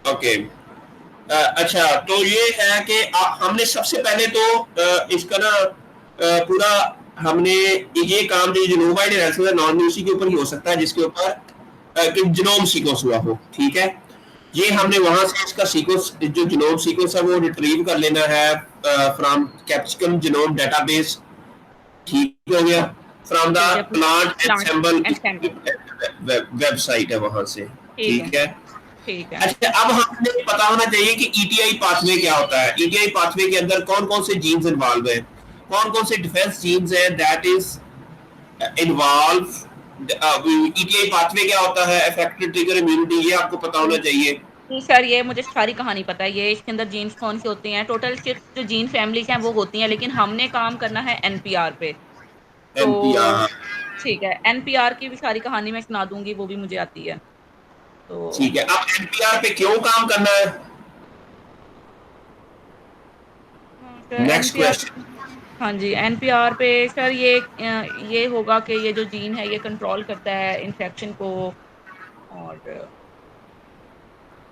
Okay. अच्छा, तो ये है कि हमने सबसे पहले तो इसका ना पूरा हमने ये काम जो जीनोमाइड एनालिसिस है नॉर्मली उसी के ऊपर ही हो सकता है जिसके ऊपर कि जीनोम सीक्वेंस हुआ हो, ठीक है। ये हमने वहां से इसका सीक्वेंस जो जीनोम सीक्वेंस है वो रिट्रीव कर लेना है फ्रॉम कैप्सिकम जीनोम डेटाबेस, ठीक हो गया, फ्रॉम द ठीक है। Plant plant ensemble ensemble. Website है वहां से, ठीक है। ठीक है। ठीक है। अच्छा, अब हमें पता होना चाहिए कि ईटीआई पाथवे क्या होता है। ईटीआई पाथवे के अंदर कौन कौन से जीन्स इन्वॉल्व हैं, कौन कौन से डिफेंस जीन्स हैं that is involve. ETI pathway क्या होता है, इफेक्टिव ट्रिगर इम्यूनिटी, ये आपको पता होना चाहिए। जी सर, ये मुझे सारी कहानी पता है। ये इसके अंदर जीन्स कौन से होते हैं, टोटल 6 जो जीन फैमिलीज हैं वो होती हैं, लेकिन हमने काम करना है एनपीआर पे। तो एनपीआर, ठीक है, एनपीआर की भी सारी कहानी मैं सुना दूंगी, वो भी मुझे आती है। तो ठीक है। अब एनपीआर पे क्यों काम करना है, हाँ, सर नेक्स्ट एनपीआर क्वेश्चन। पे। हाँ जी, एनपीआर पे सर ये होगा कि ये जो जीन है ये कंट्रोल करता है इन्फेक्शन को। और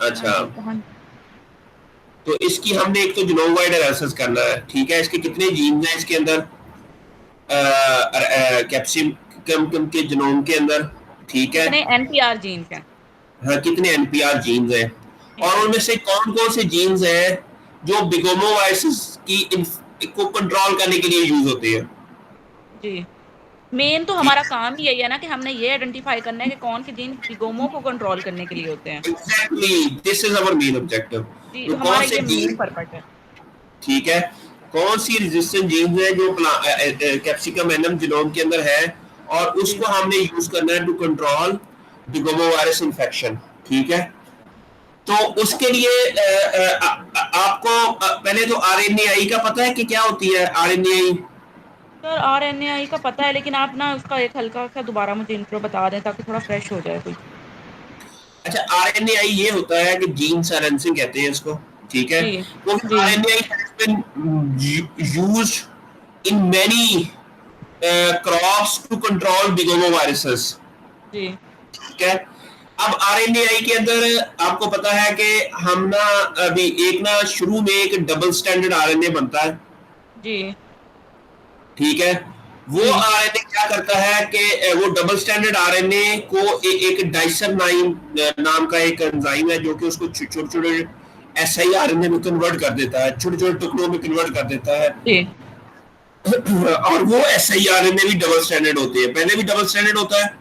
हाँ अच्छा, जी, हाँ। तो इसकी हमने एक तो जीनोम वाइड एनालिसिस करना है, ठीक है। इसके कितने जीन्स हैं इसके अंदर, कैप्सिकम के जीनोम के अंदर, ठीक है। कितने एनपीआर जीन्स हैं? हाँ, कितने एनपीआर जीन्स हैं, ठीक और है। उनमें से कौन कौन से जीन्स हैं जो बिगोमोवायसिस की को कंट्रोल करने के लिए यूज होते हैं, जी, मेन तो ठीक हमारा है। काम ही यही है ना कि हमने ये आइडेंटिफाई करना है कि कौन से जीन बिगोमो को कंट्रोल करने के लिए होते हैं। Exactly, this is our main objective. जी, तो कौन हमारा से ये मेन जीन, पर्पस है। ठीक है, कौन सी रेजिस्टेंट जीन्स है जो कैप्सिकम एनम जीनोम के अंदर है, और जी। उसको हमने यूज करना है टू कंट्रोल बिगोमोवायरस इन्फेक्शन, ठीक है। तो उसके लिए आपको पहले तो आरएनएआई का पता है कि क्या होती है आरएनएआई। सर आरएनएआई का पता है, लेकिन आप ना उसका एक हल्का सा दोबारा मुझे इंट्रो बता दें ताकि थोड़ा फ्रेश हो जाए कुछ। अच्छा, आरएनएआई ये होता है कि जीन साइलेंसिंग कहते हैं इसको, ठीक है। जी। तो जी। RNAi has been used in many crops to control begomoviruses, जी। ठीक है। अब आरएनएआई के अंदर आपको पता है कि हम ना अभी एक ना शुरू में एक डबल स्टैंडर्ड आरएनए बनता है, जी। ठीक है। वो जी। आरएनए क्या करता है कि वो डबल स्टैंडर्ड आरएनए को एक डाइसर नाम का एक एंजाइम है जो कि उसको छोटे छोटे एसआई आरएनए में कन्वर्ट कर देता है, छोटे छोटे टुकड़ों में कन्वर्ट कर देता है। जी। और वो एसआई आरएनए भी डबल स्टैंडर्ड होते हैं, पहले भी डबल स्टैंडर्ड होता है।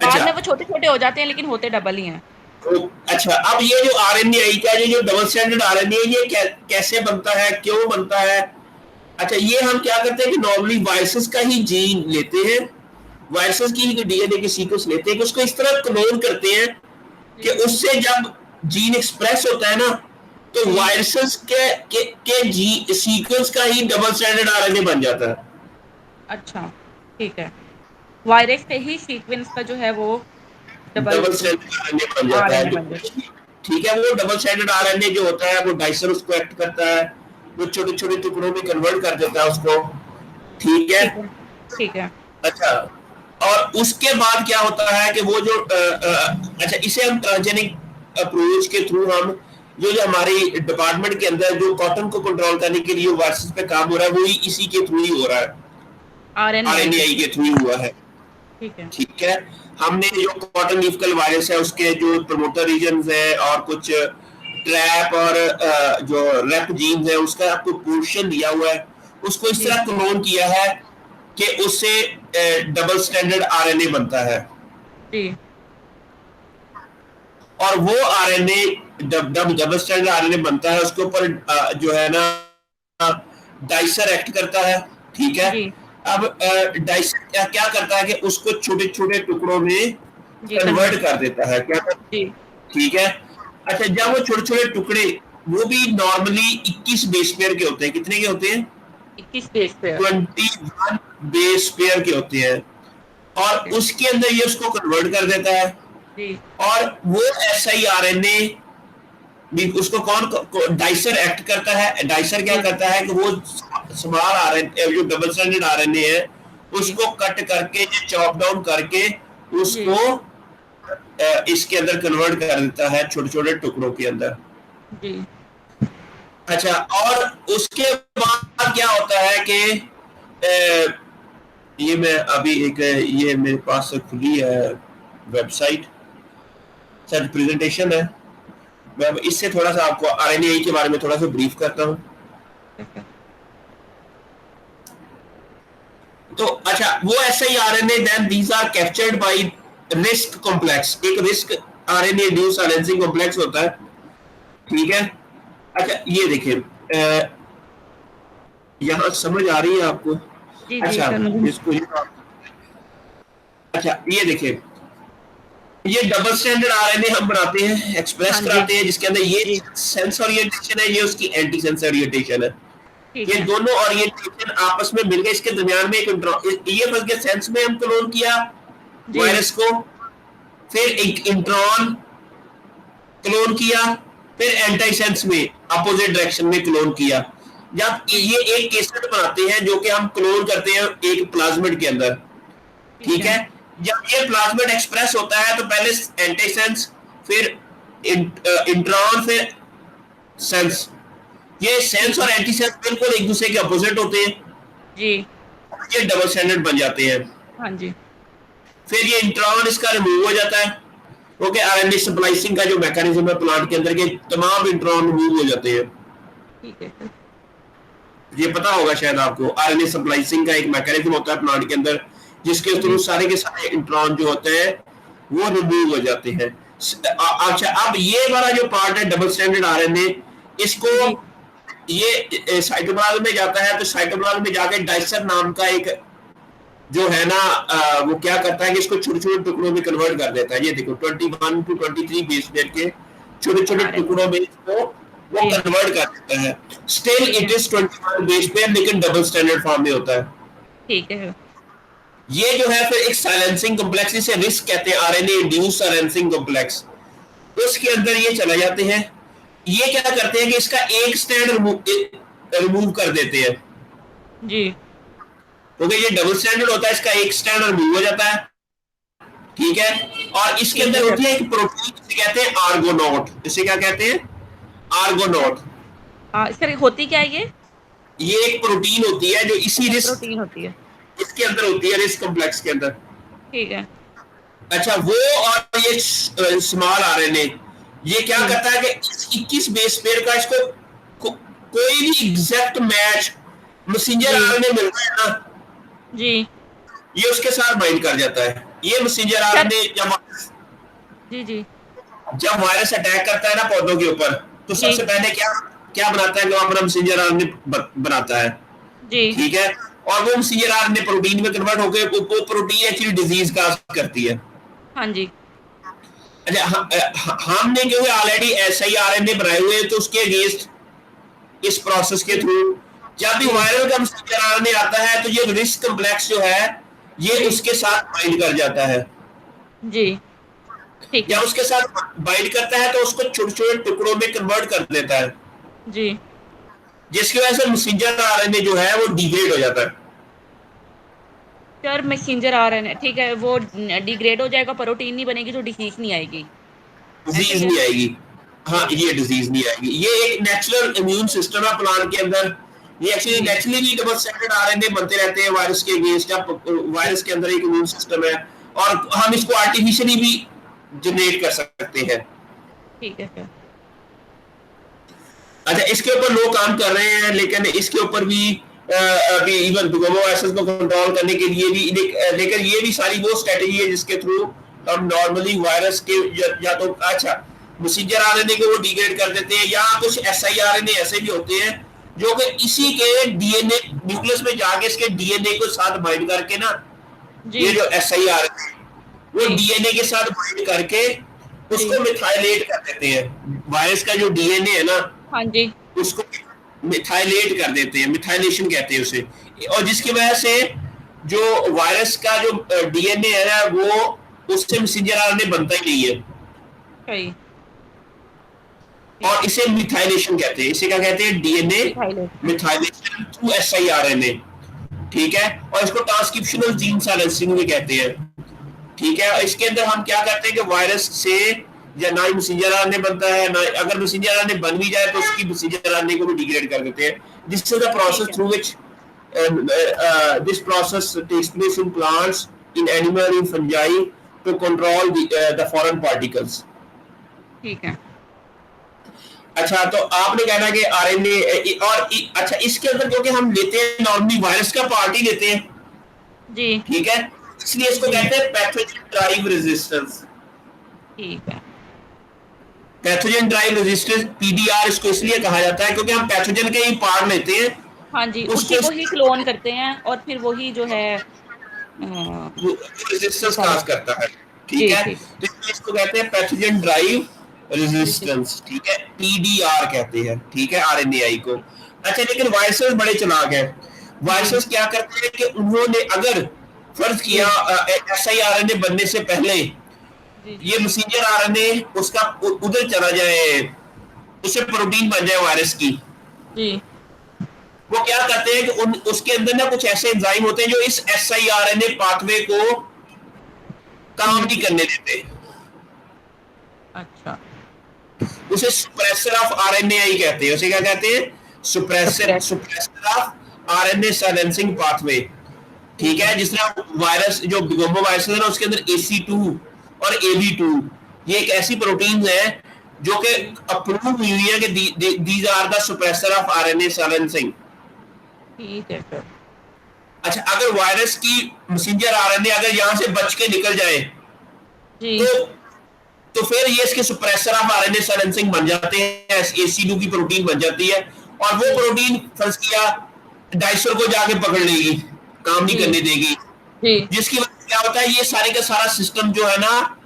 बाद अच्छा, में वो छोटे छोटे हो जाते हैं, लेकिन होते डबल ही हैं। तो अच्छा, अब ये जो आरएनए का जो डबल स्टैंडर्ड आरएनए ये कैसे बनता है, क्यों बनता है। अच्छा, ये हम क्या करते हैं कि नॉर्मली वायरसेस का ही जीन लेते हैं, वायरसेस की ही डीएनए की सीक्वेंस लेते हैं कि उसको इस तरह क्लोन करते हैं कि जी। उससे जब जीन एक्सप्रेस होता है ना, तो जी। वायरसेस के जी सीक्वेंस का ही डबल स्टैंडर्ड आरएनए बन जाता है। अच्छा, ठीक है। वायरस से ही सीक्वेंस का जो है वो डबल डबल स्टैंडर्ड आरएनए बन जाता है आरएनए जो, बन जाता ठीक है। वो डबल स्टैंडर्ड आरएनए जो होता है वो डाइसर उसको एक्ट करता है, वो छोटे छोटे टुकड़ों में कन्वर्ट कर देता है उसको, ठीक है। है। ठीक है। ठीक है। अच्छा, और उसके बाद क्या होता है कि वो जो अच्छा, इसे हम ट्रांसजेनिक अप्रोच के थ्रू हम जो जो हमारी डिपार्टमेंट के अंदर जो कॉटन को कंट्रोल करने के लिए वायरसेस पे काम हो रहा है वही इसी के थ्रू ही हो रहा है, आरएनएआई के आरएनएआई थ्रू। के थ्रू ही हुआ है, ठीक है। ठीक है। हमने जो कॉटन लीफ कल वायरस है उसके जो प्रमोटर रीजन है और कुछ ट्रैप और जो रेप जीन्स है उसका आपको पोर्शन दिया हुआ है, उसको इस जी। तरह क्लोन किया है कि उससे डबल स्टैंडर्ड आरएनए बनता है। जी। और वो आरएनए डबल स्टैंडर्ड आरएनए बनता है, उसके ऊपर जो है ना डाइसर एक्ट करता है, ठीक है। जी। अब डाइसर क्या क्या करता है कि उसको छोटे छोटे टुकड़ों में जी, कन्वर्ट कन्वर्ट। कर देता है, क्या कर, जी। ठीक है। अच्छा, जब वो छोटे छोटे टुकड़े, वो भी नॉर्मली 21 बेस पेयर के होते हैं, कितने के होते हैं, 21 पेज पे है। 21 बेस पेयर के होते हैं, और ठीक है। उसके अंदर ये उसको कन्वर्ट कर देता है। जी। और वो एसआई आरएनए भी उसको कौन डाइसर एक्ट करता है, डाइसर क्या जी। करता है कि वो स्मॉल आरएनए जो डबल स्टैंडर्ड आरएनए है जी। उसको कट करके चॉप डाउन करके जी। उसको इसके अंदर कन्वर्ट कर देता है छोटे छोटे टुकड़ों के अंदर। जी अच्छा, और उसके बाद क्या होता है कि ये मैं अभी एक ये मेरे पास खुली है वेबसाइट, सर प्रेजेंटेशन है, मैं इससे थोड़ा सा आपको आरएनए के बारे में थोड़ा सा ब्रीफ करता हूँ। तो अच्छा, वो ऐसे ही RNA then these are captured by RISC complex, एक RISC RNA induced silencing complex होता है, ठीक है। अच्छा ये देखिए, यहाँ समझ आ रही है आपको? जी अच्छा सर इसको, अच्छा ये देखिए, ये डबल स्टैंडर्ड आरएनए हम बनाते हैं, एक्सप्रेस हाँ जी कराते हैं, जिसके अंदर ये जी सेंस ओरिएंटेशन है, ये उसकी एंटी सेंस ओरिएंटेशन है। ठीक ये है दोनों ओरिएंटेशन आपस में मिल गए, इसके दरमियान में एक ये फंस गया, सेंस में हम क्लोन किया जी वायरस को, फिर एक इंट्रॉन क्लोन किया, फिर एंटी सेंस में अपोजिट डायरेक्शन में क्लोन किया। जब ये एक केसेट बनाते हैं जो कि हम क्लोन करते हैं एक प्लाज्मिड के अंदर, ठीक है। जब ये प्लाज्मिड एक्सप्रेस होता है तो पहले एंटी सेंस, फिर इंट्रॉन, फिर सेंस। ये सेंस ठीक और है एंटी सेंस बिल्कुल एक दूसरे के अपोजिट होते हैं, जी ये डबल स्टैंडर्ड बन जाते हैं। हाँ जी फिर ये इंट्रॉन इसका रिमूव हो जाता है, क्योंकि आरएनए स्प्लाइसिंग का जो मैकेनिज्म है प्लांट के अंदर के तमाम इंट्रॉन रिमूव हो जाते हैं। ठीक है सर ये पता होगा शायद आपको, आरएनए स्प्लाइसिंग का एक मैकेनिज्म होता है प्लांट के अंदर, जिसके थ्रू जी सारे के सारे इंट्रॉन जो होते हैं वो रिमूव हो जाते हैं। अच्छा, अब ये वाला जो पार्ट है डबल स्टैंडर्ड आरएनए, इसको जी ये साइटोप्लाज्म में जाता है, तो साइटोप्लाज्म में जाके डाइसर नाम का एक जो है ना, वो क्या करता है कि इसको छोटे छोटे टुकड़ों में कन्वर्ट कर देता है। ये देखो 21 to 23 बेस पेयर के छोटे छोटे टुकड़ों में इसको वो जी कन्वर्ट कर देता है। स्टिल ठीक इट है इज 21 बेस पेयर, लेकिन डबल स्टैंडर्ड फॉर्म में होता है। ठीक है ये जो है फिर एक साइलेंसिंग कॉम्प्लेक्स, इसे रिस्क कहते हैं, आरएनए इंड्यूस साइलेंसिंग कॉम्प्लेक्स, उसके अंदर ये चला जाते हैं। ये क्या करते हैं कि इसका एक स्टैंड रिमूव कर देते हैं, जी क्योंकि ये डबल स्टैंडर्ड होता है, इसका एक स्टैंड रिमूव हो जाता है, ठीक है। और इसके ठीक है अंदर सर होती है एक प्रोटीन, इसे कहते हैं आर्गोनॉट। इसे क्या कहते हैं? आर्गोनॉट। सर होती क्या है ये एक प्रोटीन होती है जो इसी अच्छा रिस्क, प्रोटीन होती है इसके अंदर होती है, रिस्क कॉम्प्लेक्स के अंदर। ठीक है अच्छा, वो और ये स्मॉल आरएनए, ये क्या जी करता है कि 21 बेस पेयर का इसको कोई भी एग्जैक्ट मैच मैसेंजर जी आरएनए मिल रहा है ना, जी ये उसके साथ बाइंड कर जाता है। ये मैसेंजर सर आरएनए जी जी जब वायरस अटैक करता है ना पौधों के ऊपर, तो जी सबसे पहले क्या क्या बनाता है कि वो अपना मैसेंजर आरएनए बनाता है, जी ठीक है। और वो मैसेंजर आरएनए प्रोटीन में कन्वर्ट होकर वो प्रोटीन एक्चुअली डिजीज का करती है। हाँ जी अच्छा, हमने क्योंकि ऑलरेडी ऐसा ही आरएनए बनाए हुए हैं, तो उसके अगेंस्ट इस प्रोसेस के जी थ्रू जब भी जी वायरल का मैसेंजर आरएनए आता है तो ये रिस्क कॉम्प्लेक्स जो है ये जी उसके साथ बाइंड कर जाता है। जी ठीक जब है उसके साथ बाइंड करता है तो उसको छोटे छोटे टुकड़ों में कन्वर्ट कर देता है, जी जिसकी वजह से मैसेंजर आरएनए जो है वो डिग्रेड हो जाता है। सर मैसेंजर आरएनए ठीक है, वो डिग्रेड हो जाएगा, प्रोटीन नहीं बनेगी तो डिसीज नहीं आएगी, ऐसे डिजीज ही है नहीं आएगी। हाँ, ठीक है ये डिजीज नहीं आएगी। ये एक नेचुरल इम्यून सिस्टम है प्लांट के अंदर। ये एक्चुअली जी नेचुरली भी डबल स्टैंडर्ड आरएनए बनते रहते हैं वायरस के अगेंस्ट। वायरस के अंदर एक इम्यून सिस्टम है और हम इसको आर्टिफिशियली भी जनरेट कर सकते हैं। ठीक है सर अच्छा, इसके ऊपर लोग काम कर रहे हैं, लेकिन इसके ऊपर भी अभी इवन वायरसेस को कंट्रोल करने के लिए भी, लेकिन ये भी सारी वो स्ट्रेटेजी है जिसके थ्रू हम नॉर्मली वायरस के या तो अच्छा मैसेंजर आरएनए को वो डिग्रेड कर देते हैं, या कुछ एसआईआरएनए ऐसे भी होते हैं जो कि इसी के डीएनए न्यूक्लियस में जाके इसके डीएनए को साथ बाइंड करके ना, जी ये जो एसआईआरएनए वो जी डीएनए के साथ बाइंड करके जी उसको मिथाइलेट कर देते हैं। वायरस का जो डीएनए है ना, हाँ जी उसको मिथाइलेट कर देते हैं, मिथाइलेशन कहते हैं उसे। और जिसकी वजह से जो वायरस का जो डीएनए है ना, वो उससे मैसेंजर आरएनए बनता ही नहीं है, सही और इसे मिथाइलेशन कहते हैं। इसे क्या कहते हैं? डीएनए मिथाइलेट मिथाइलेशन थ्रू एसआईआरएनए, ठीक है। और इसको ट्रांसक्रिप्शनल जीन साइलेंसिंग भी कहते हैं। ठीक है, इसके अंदर हम क्या करते हैं कि वायरस से या ना ही मैसेंजर आरएनए बनता है, ना अगर मैसेंजर आरएनए बन भी जाए तो उसकी मैसेंजर आरएनए को भी डिग्रेड कर देते हैं। दिस इज द प्रोसेस ठीक है। Through which this process takes place in plants, in animal, in fungi to control the foreign particles. ठीक है। अच्छा, तो आपने कहना कि आरएनए और अच्छा, इसके अंदर क्योंकि हम लेते हैं नॉर्मली वायरस का पार्ट ही लेते हैं, जी। ठीक है, इसलिए इसको जी। कहते हैं पैथोजन ड्राइव रेजिस्टेंस। ठीक है। पैथोजन ड्राइव रेजिस्टेंस पीडीआर इसको इसलिए कहा जाता है क्योंकि हम पैथोजन के ही पार्ट लेते हैं, हाँ जी, उसी उसको को ही क्लोन करते हैं और फिर वही जो है रेजिस्टेंस निकाल। काज करता है, ठीक जी है, ठीक। तो इसको कहते हैं पैथोजन ड्राइव रेजिस्ट। रेजिस्टेंस, ठीक है, पीडीआर कहते हैं, ठीक है, आरएनएआई को। अच्छा, लेकिन वायरसेस बड़े चालाक हैं। जी वायरसेस क्या करते हैं कि उन्होंने अगर फर्ज किया जी एसआईआरएनए बनने से पहले जी ये मैसेंजर आरएनए उसका उधर चला जाए, उससे प्रोटीन बन जाए वायरस की, जी। वो क्या करते हैं कि उसके अंदर ना कुछ ऐसे एंजाइम होते हैं जो इस एसआईआरएनए पाथवे को काम नहीं करने देते, अच्छा। उसे सुप्रेसर ऑफ आरएनएआई कहते हैं। उसे क्या कहते हैं? Suppressor suppress. Suppressor of RNA silencing pathway, ठीक ठीक है। है। जिस तरह वायरस जो बिगोम्बो वायरस है ना, उसके अंदर AC2 और AB2 ये एक ऐसी प्रोटीन है जो कि अप्रूव हुई है कि these are the suppressor of RNA silencing. ठीक है सर। अच्छा, अगर वायरस की मैसेंजर आरएनए अगर यहां से बच के निकल जाए जी तो फिर ये इसके सुप्रेसर ऑफ आरएनए साइलेंसिंग बन जाते हैं, AC2 की प्रोटीन बन जाती है, और वो जी प्रोटीन फर्ज किया डाइसर को जाके पकड़ लेगी, काम नहीं जी करने देगी, जी। जिसकी वजह से क्या होता है, ये सारे का सारा सिस्टम जो है ना,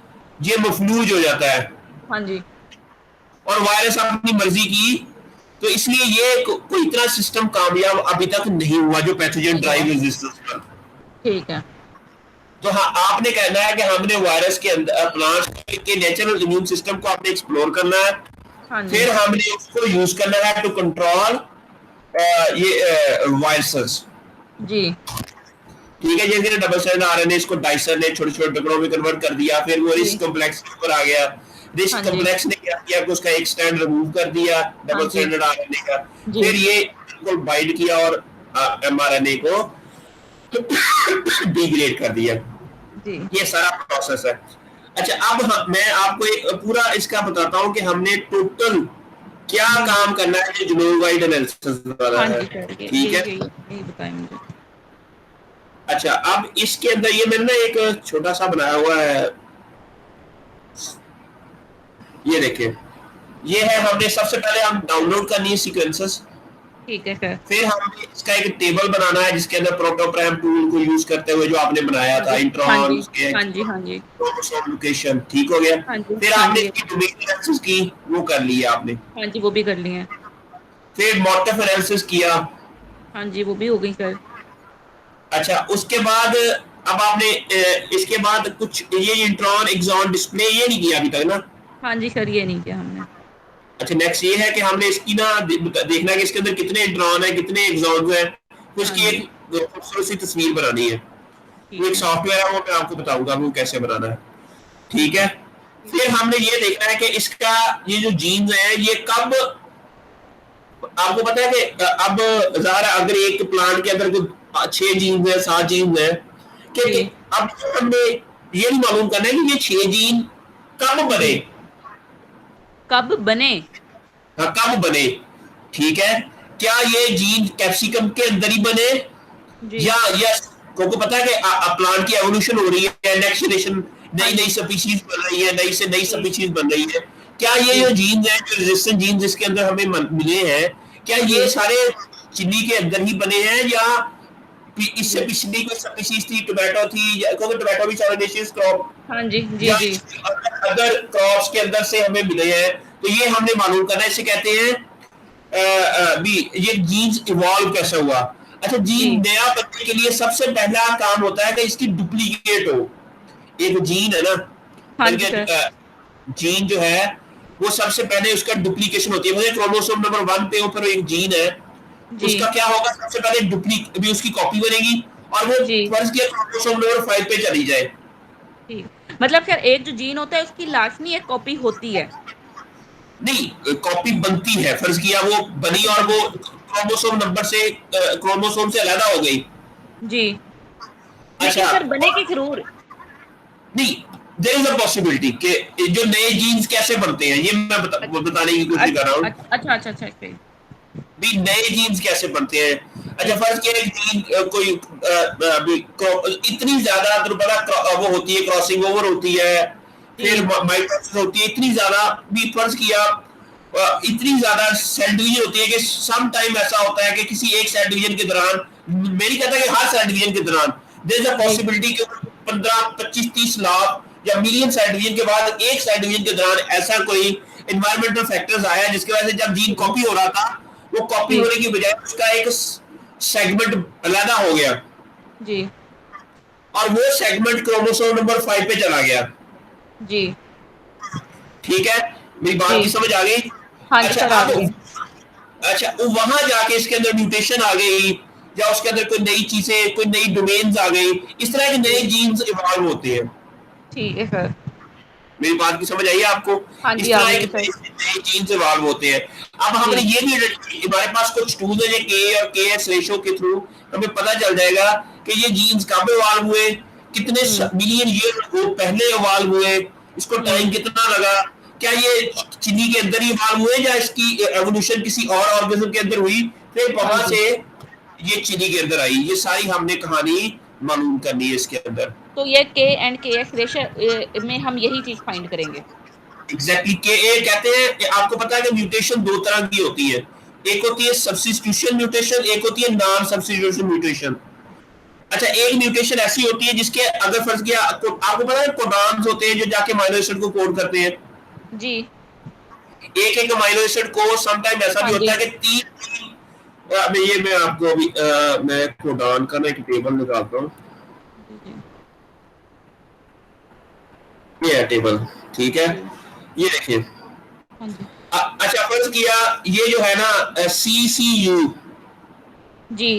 ये मफलूज हो जाता है हाँ जी। और वायरस अपनी मर्जी की, तो इसलिए ये कोई इतना सिस्टम कामयाब अभी तक नहीं हुआ जो पैथोजन नहीं हुआ। ड्राइव रेजिस्टेंस का। ठीक है। तो हाँ, आपने कहना है कि हमने वायरस के अंदर प्लांट के नेचुरल इम्यून सिस्टम को आपने एक्सप्लोर करना है, हाँ जी। फिर हमने उसको यूज करना है टू कंट्रोल ये वायरसेस, जी ठीक है। जैसे डबल स्ट्रैंड आरएनए इसको डाइसर ने छोटे छोटे टुकड़ों में कन्वर्ट कर दिया, फिर वो जी। रिस्क कॉम्प्लेक्स के ऊपर आ गया, हाँ रिस्क जी। कॉम्प्लेक्स ने क्या किया कि उसका एक स्ट्रैंड रिमूव कर दिया हाँ डबल जी। स्ट्रैंडेड आरएनए का, जी फिर ये बिल्कुल बाइंड किया और एमआरएनए को डिग्रेड कर दिया, जी। ये सारा प्रोसेस है। अच्छा, अब मैं आपको एक पूरा इसका बताता हूँ कि हमने टोटल क्या जी काम करना है, जो जीनोम वाइड एनालिसिस वाला हाँ है, जी सर, ये ठीक यही है। यही यही बताएं मुझे। अच्छा, अब इसके अंदर ये मैंने ना एक छोटा सा बनाया हुआ है, ये देखिए, ये है, हमने सबसे पहले हम डाउनलोड करनी है सीक्वेंसेस, ठीक है सर। फिर हमने इसका एक टेबल बनाना है जिसके अंदर प्रोटोप्राम टूल को यूज करते हुए जो आपने बनाया हाँ था, जी हाँ इंट्रॉन, जी उसके हाँ जी हाँ जी क्रोमोसोम लोकेशन, ठीक हो गया। हाँ जी फिर हाँ आपने जी इसकी डोमेन एनालिसिस की, वो कर लिया आपने, हाँ जी, वो भी कर लिए हैं। फिर मोटिफ एनालिसिस किया। हाँ जी, वो भी हो गई सर। अच्छा, उसके बाद अब आपने इसके बाद कुछ ये इंट्रॉन एक्सॉन डिस्प्ले ये नहीं किया अभी तक ना। हाँ जी सर, ये नहीं किया हमने। अच्छा, नेक्स्ट ये है कि हमने इसकी ना देखना है कि इसके अंदर कितने इंट्रॉन है, कितने एक्सॉन्स हैं, तो हाँ इसकी जी। एक खूबसूरत सी तस्वीर बनानी है। वो ठीक एक है। सॉफ्टवेयर है, वो मैं आपको बताऊंगा वो कैसे बनाना है, ठीक है। ठीक फिर है। हमने ये देखना है कि इसका ये जो जीन्स है ये कब, आपको पता है कि अब ज़ाहिर है अगर एक प्लांट के अंदर कोई 6 जीन्स है, 7 जीन्स है, कि जी अब हमने ये नहीं मालूम करना है कि ये 6 जीन कब बने, जी। कब बने। हाँ कब बने, ठीक है। क्या ये जीन कैप्सिकम के अंदर ही बने, जी या यस, क्योंकि पता है कि प्लांट की एवोल्यूशन हो रही है, नेक्स्ट जनरेशन, हाँ नई नई जी। स्पीशीज बन रही है, नई से नई जी स्पीशीज बन रही है, क्या ये जी जो जीन्स हैं, जो रेजिस्टेंट जीन्स इसके अंदर हमें मिले हैं, क्या जी ये सारे चिली के अंदर ही बने हैं, या इससे जी। पिछली कोई स्पीशीज थी, टोमेटो थी, क्योंकि टोमेटो भी सॉलिनेशियस क्रॉप, हाँ जी जी या जी। अदर क्रॉप्स के अंदर से हमें मिले हैं, तो ये हमने मालूम करना है। इसे कहते हैं भी ये जीन्स इवॉल्व कैसे हुआ। अच्छा, जी जीन नया बनने के लिए सबसे पहला काम होता है कि इसकी डुप्लीकेट हो। एक जीन है ना, हाँ जी सर। जीन जो है वो सबसे पहले उसका डुप्लीकेशन होती है, मतलब क्रोमोसोम नंबर 1 पे ऊपर एक जीन है, जी उसका क्या होगा, सबसे पहले डुप्लीकेट भी उसकी कॉपी बनेगी और वो जी। फर्ज किया क्रोमोसोम नंबर 5 पे चली जाए, ठीक मतलब खैर एक जो जीन होता है उसकी लाजमी एक कॉपी होती है। नहीं, कॉपी बनती है, फर्ज किया वो बनी अच्छा और वो बनती। क्रोमोसोम नंबर से क्रोमोसोम से अलग हो गई। जी, लेकिन अच्छा, फिर बनेगी और जरूर। नहीं, देयर इज अ पॉसिबिलिटी कि जो नए जीन्स कैसे बनते हैं, ये मैं बताने की कोशिश कर रहा हूँ। अच्छा अच्छा अच्छा अच्छा। भी नए जीन्स कैसे बनते हैं। अच्छा, जी फर्ज किया एक जीन कोई अभी इतनी ज्यादा तो पता वो होती है, क्रॉसिंग ओवर होती है, फिर जी माइटोसिस होती है, इतनी ज्यादा भी फर्ज किया इतनी ज्यादा सेल डिवीजन होती है कि सम टाइम ऐसा होता है कि किसी एक सेल डिवीजन के दौरान, मेरी कहता है कि हर सेल डिवीजन के दौरान देयर इज अ जी पॉसिबिलिटी कि 15 25 30 लाख या मिलियन सेल डिवीजन के बाद एक सेल डिवीजन के दौरान ऐसा कोई इन्वायरमेंटल फैक्टर्स आया जिसकी वजह से जब जीन जी कॉपी हो रहा था, वो कॉपी जी होने की बजाय उसका एक सेगमेंट अलग हो गया, जी और वो सेगमेंट क्रोमोसोम नंबर 5 पे चला गया। जी ठीक है, मेरी बात जी। की समझ आ गई। हाँ जी अच्छा, सर, आ अब गई है। अच्छा वहां जाके इसके अंदर म्यूटेशन आ गई, या उसके अंदर कोई नई चीजें, कोई नई डोमेन्स आ गई, इस तरह के नए जी जीन्स इवॉल्व होते हैं। ठीक है सर। मेरी बात की समझ आई है आपको। हाँ जी इस आ तरह गई के है सर। नए जीन्स इवॉल्व होते हैं। अब हमने जी ये भी, हमारे पास कुछ टूल्स है के और के एस रेशो के थ्रू हमें पता चल जाएगा कि ये जीन्स कब इवॉल्व हुए, कितने हम्म मिलियन ईयर पहले इवॉल्व हुए, इसको टाइम हम्म कितना लगा, क्या ये चीनी के अंदर ही इवॉल्व हुए या इसकी एवोल्यूशन किसी और ऑर्गेनिज्म के अंदर हुई, फिर हाँ वहां जी। से ये चीनी के अंदर आई। ये सारी हमने कहानी मालूम करनी है इसके अंदर। तो ये के एंड के एस रेशो में हम यही चीज फाइंड करेंगे। एग्जैक्टली के ए कहते हैं कि आपको पता है कि म्यूटेशन दो तरह की होती है। एक होती है सब्स्टिट्यूशन म्यूटेशन, एक होती है नॉन सब्स्टिट्यूशन म्यूटेशन। अच्छा, एक म्यूटेशन ऐसी होती है जिसके अगर फर्ज किया आपको पता है कोडॉन्स होते हैं जो जाके अमाइनो एसिड को कोड करते हैं। जी एक एक अमाइनो एसिड को सम टाइम ऐसा हाँ भी होता जी। है कि तीन मैं आपको अभी मैं कोडॉन का ना एक टेबल निकालता हूँ। जी जी ये है टेबल, ठीक है, जी ये देखिए। हाँ जी अच्छा, फर्ज किया ये जो है ना सी सी यू जी।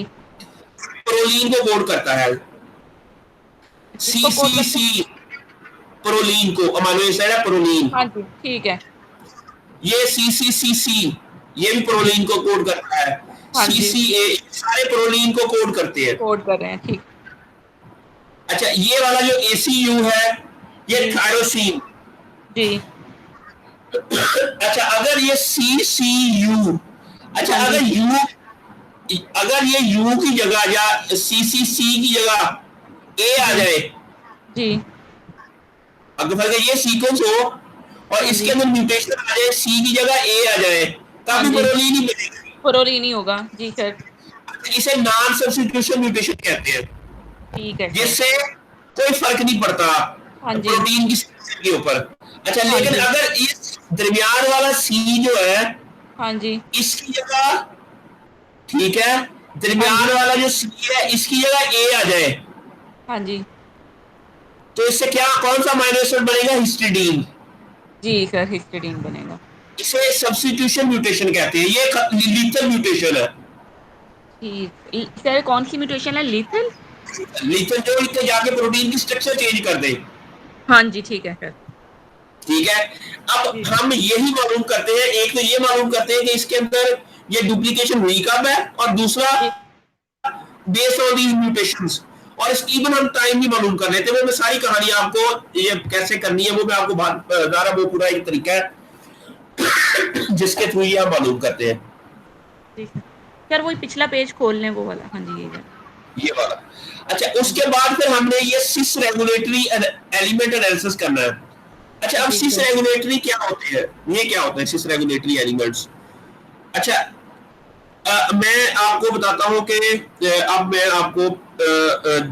प्रोलीन को कोड करता है। सी किसको कोड सी करते हैं? सी प्रोलीन को, अमाइनो एसिड है प्रोलीन, हाँ जी ठीक है। ये सी सी सी सी ये भी जी प्रोलीन को कोड करता है। हाँ सी जी सी ए सारे प्रोलीन को कोड करते हैं। कोड कर रहे हैं, ठीक। अच्छा, ये वाला जो एसीयू है ये जी थायरोसिन। जी अच्छा, अगर ये सी सी यू, अच्छा हाँ जी अगर ये यू की जगह या सी सी सी की जगह ए आ जी जाए, जी अगर ये सीक्वेंस हो और हाँ इसके जी अंदर म्यूटेशन आ जाए, सी की जगह ए आ जाए, हाँ तब भी जी। प्रोलीन ही मिलेगा। प्रोलीन ही होगा जी सर। इसे नॉन सब्स्टिट्यूशन म्यूटेशन कहते हैं, ठीक है सर। जिससे कोई फर्क नहीं पड़ता हाँ जी प्रोटीन की स्ट्रक्चर के ऊपर। अच्छा, हाँ लेकिन जी अगर इस दरमियान वाला सी जो है हाँ जी इसकी जगह, ठीक है, हाँ दरमियान जी वाला जो सी है इसकी जगह ए आ जाए, हाँ जी तो इससे क्या, कौन सा अमीनो एसिड बनेगा, हिस्टिडीन। जी सर, हिस्टडीन बनेगा। इसे सब्स्टिट्यूशन म्यूटेशन कहते हैं, ये लीथल म्यूटेशन है। ठीक सर, कौन सी म्यूटेशन है, लीथल? लीथल जो इतने जाके प्रोटीन की स्ट्रक्चर चेंज कर दे। हाँ जी ठीक है सर। ठीक है, अब जी हम यही मालूम करते हैं, एक तो ये मालूम करते हैं कि इसके अंदर ये डुप्लीकेशन हुई कब है, और दूसरा जी बेस्ड ऑन दीज म्यूटेशंस, और इस इवन हम टाइम भी मालूम कर लेते हैं। वो मैं सारी कहानी आपको ये कैसे करनी है वो मैं आपको ज़रा वो पूरा एक तरीका है जिसके थ्रू ये हम मालूम करते हैं। जी सर। सर वही पिछला पेज खोल लें, वो वाला, हाँ जी, ये वाला। ये वाला। अच्छा, हाँ जी उसके बाद फिर हमने ये सिस रेगुलेटरी एलिमेंट एनालिसिस करना है। अच्छा, अब जी सिस सर। रेगुलेटरी क्या होते हैं, ये क्या होता है सिस रेगुलेटरी एलिमेंट्स। अच्छा, मैं आपको बताता हूँ कि अब मैं आपको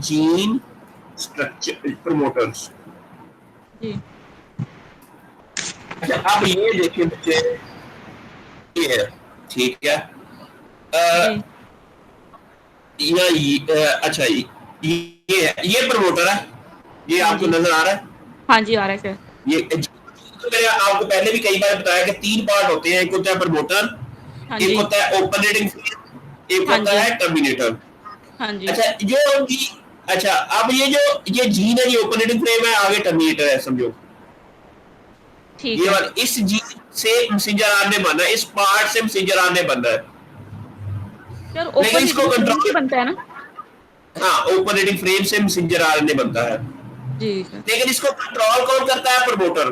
जीन स्ट्रक्चर प्रमोटर्स। जी अच्छा, अब ये देखिए बच्चे, ये है, ठीक है, जी अच्छा ये प्रमोटर है, ये हाँ आपको जी नजर आ रहा है। हाँ जी, आ रहा है सर। ये तो मैंने आपको पहले भी कई बार बताया कि तीन पार्ट होते हैं, एक होता है प्रमोटर, हाँ एक जी होता है ओपन रेटिंग, एक हाँ होता जी है टर्मिनेटर। हाँ जी अच्छा, जो भी अच्छा, अब ये जीन है, ये ओपन फ्रेम है, आगे टर्मिनेटर है, समझो। ठीक ये है वाला इस जीन से मैसेंजर आरएनए बनना है, इस पार्ट से मैसेंजर आरएनए बनना है, सर। लेकिन ओपन इसको रीडिंग फ्रेम से कंट्रोल, बनता है ना? हाँ, ओपन फ्रेम से मैसेंजर आरएनए बनता है, जी सर। लेकिन इसको कंट्रोल कौन करता है? प्रमोटर।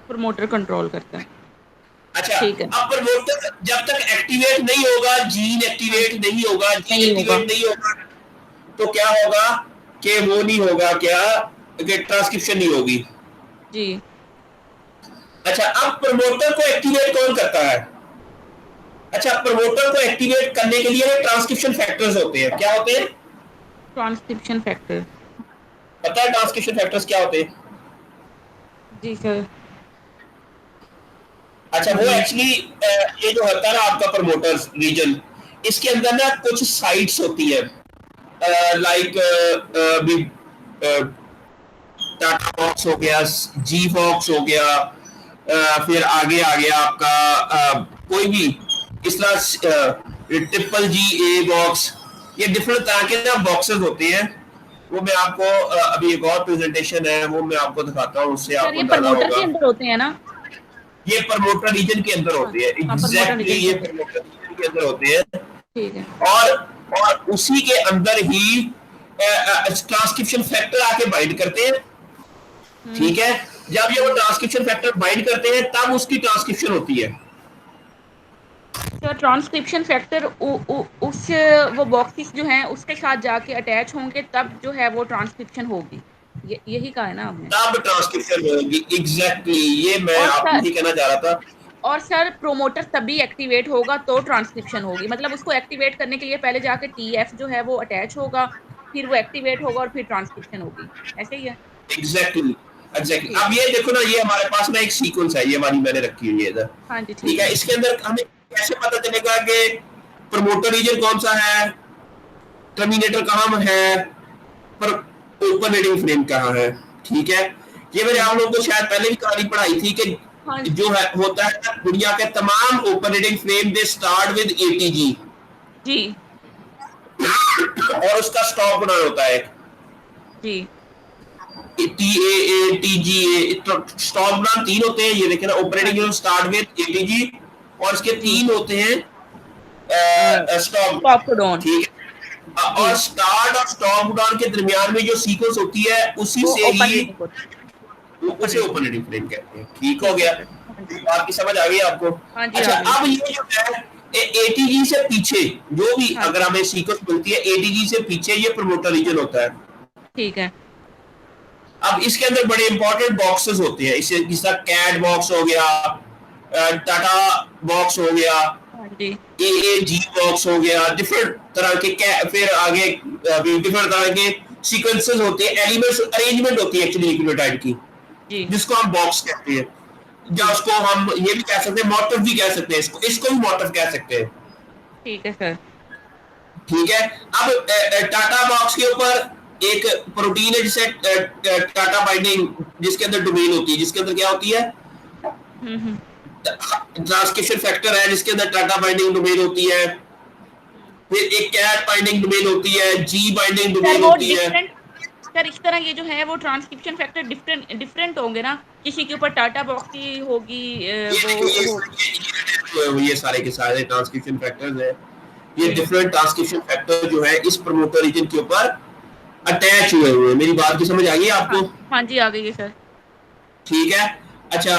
प्रमोटर कंट्रोल करता है। अच्छा, ठीक है। अब प्रमोटर जब तक एक्टिवेट नहीं होगा, जीन हाँ, एक्टिवेट नहीं होगा, जीन नहीं होगा। एक्टिवेट नहीं होगा, तो क्या होगा कि वो नहीं होगा, क्या कि ट्रांसक्रिप्शन नहीं होगी। जी। अच्छा, अब प्रमोटर को एक्टिवेट कौन करता है? अच्छा, प्रमोटर को एक्टिवेट करने के लिए ट्रांसक्रिप्शन फैक्टर्स होते हैं, क्या होते हैं? Transcription factor. पता है ट्रांसक्रिप्शन फैक्टर्स क्या होते हैं? जी सर। अच्छा, वो एक्चुअली ये जो होता है ना आपका प्रमोटर्स रीजन, इसके अंदर ना कुछ साइट्स होती है, लाइक टाटा बॉक्स हो गया, जी फॉक्स हो गया, फिर आगे आ गया आपका कोई भी इस तरह ट्रिपल जी ए बॉक्स, ये डिफरेंट तरह के ना बॉक्सेस होते हैं। वो मैं आपको अभी एक और प्रेजेंटेशन है, वो मैं आपको दिखाता हूँ, उससे सर आपको ये अंदाजा प्रमोटर होगा। के अंदर होते हैं ना? ये प्रमोटर रीजन के अंदर हाँ होते हैं, हाँ, प्रमोटर एग्जैक्टली रीजन के ये अंदर। प्रमोटर रीजन के अंदर होते हैं। ठीक है। और उसी के अंदर ही ट्रांसक्रिप्शन फैक्टर आके बाइंड करते हैं, हम्म। ठीक है। जब ये वो ट्रांसक्रिप्शन फैक्टर बाइंड करते हैं तब उसकी ट्रांसक्रिप्शन होती है। सर ट्रांसक्रिप्शन फैक्टर उस वो बॉक्सेस जो हैं उसके साथ जाके अटैच होंगे तब जो है वो ट्रांसक्रिप्शन होगी। यही कहा है ना आपने? तब ट्रांसक्रिप्शन होगी, एग्जैक्टली ये मैं और आपको सर यही कहना चाह रहा था। प्रोमोटर तभी एक्टिवेट होगा तो ट्रांसक्रिप्शन होगी, मतलब उसको एक्टिवेट करने के लिए पहले जाके टीएफ जो है वो अटैच होगा, फिर वो एक्टिवेट होगा और फिर ट्रांसक्रिप्शन होगी। ऐसे ही है? Exactly exactly. ठीक अब है। ये देखो ना, ये हमारे पास ना एक सीक्वेंस है, ये वाली मैंने रखी हुई है इधर, हाँ जी ठीक ठीक है। है। इसके अंदर हमें कैसे पता चलेगा कि प्रमोटर रीजन कौन सा है, टर्मिनेटर कहाँ है, पर ओपन रीडिंग फ्रेम कहाँ है, ठीक है। ये मैंने आप हम्म। लोगों को शायद पहले भी कहानी पढ़ाई थी कि हाँ जो है होता है दुनिया के तमाम open reading frame they start with ATG, जी और उसका स्टॉप बनाना होता है जी। T A A T G A. Stop बनाम तीन होते हैं, ये देखे ना, हाँ ऑपरेटिंग जी स्टार्ट विद एटीजी, और इसके जी। तीन होते हैं स्टॉप, टॉप टू डाउन। ठीक है। जी। और स्टार्ट और स्टॉप डाउन के दरमियान में जो सीक्वेंस होती है उसी वो से ओपन ही रीडिंग होती ओपन उसे रीडिंग। ओपन रीडिंग फ्रेम कहते हैं, ठीक हो ठीक है गया। सर। हाँ जी। बात की समझ आ गई आपको? हाँ जी अच्छा, आ गई। अब ये जो है एटीजी से पीछे जो भी हाँ अगर जी हमें सीक्वेंस मिलती है, एटीजी से पीछे ये प्रमोटर हाँ रीजन होता है। ठीक है। अब इसके अंदर बड़े इंपॉर्टेंट बॉक्सेस होते हैं, इसे जिसका कैट बॉक्स हो गया, टाटा बॉक्स हो गया, हाँ जी। ए जी बॉक्स हो गया, डिफरेंट तरह के फिर आगे डिफरेंट तरह के सीक्वेंसेस होते हैं, एलिमेंट्स अरेंजमेंट होती है एक्चुअली न्यूक्लियोटाइड की, जी जिसको हम बॉक्स कहते हैं, या जी। उसको हम ये भी कह सकते हैं, मोटिव भी कह सकते हैं, इसको इसको भी मोटिव कह सकते हैं, ठीक है सर। ठीक है। अब टाटा बॉक्स के ऊपर एक प्रोटीन है जिसे टाटा बाइंडिंग, जिसके अंदर डोमेन होती है, जिसके अंदर क्या होती है, हम्म। ट्रांसक्रिप्शन फैक्टर है, जिसके अंदर टाटा बाइंडिंग डोमेन होती है, हम्म। फिर एक कैट बाइंडिंग डोमेन होती है, जी बाइंडिंग सर डोमेन वो होती है। डिफरेंट। सर इस तरह ये जो है वो ट्रांसक्रिप्शन फैक्टर डिफरेंट डिफरेंट होंगे ना? किसी के ऊपर टाटा बॉक्स की होगी ये वो देखो, हो। ये सारे के सारे ट्रांसक्रिप्शन फैक्टर्स हैं, ये जी डिफरेंट ट्रांसक्रिप्शन फैक्टर जो है इस प्रमोटर रीजन के ऊपर अटैच हुए हुए हैं। मेरी बात की समझ आ गई हाँ। आपको? हाँ जी आ गई है सर। ठीक है। अच्छा,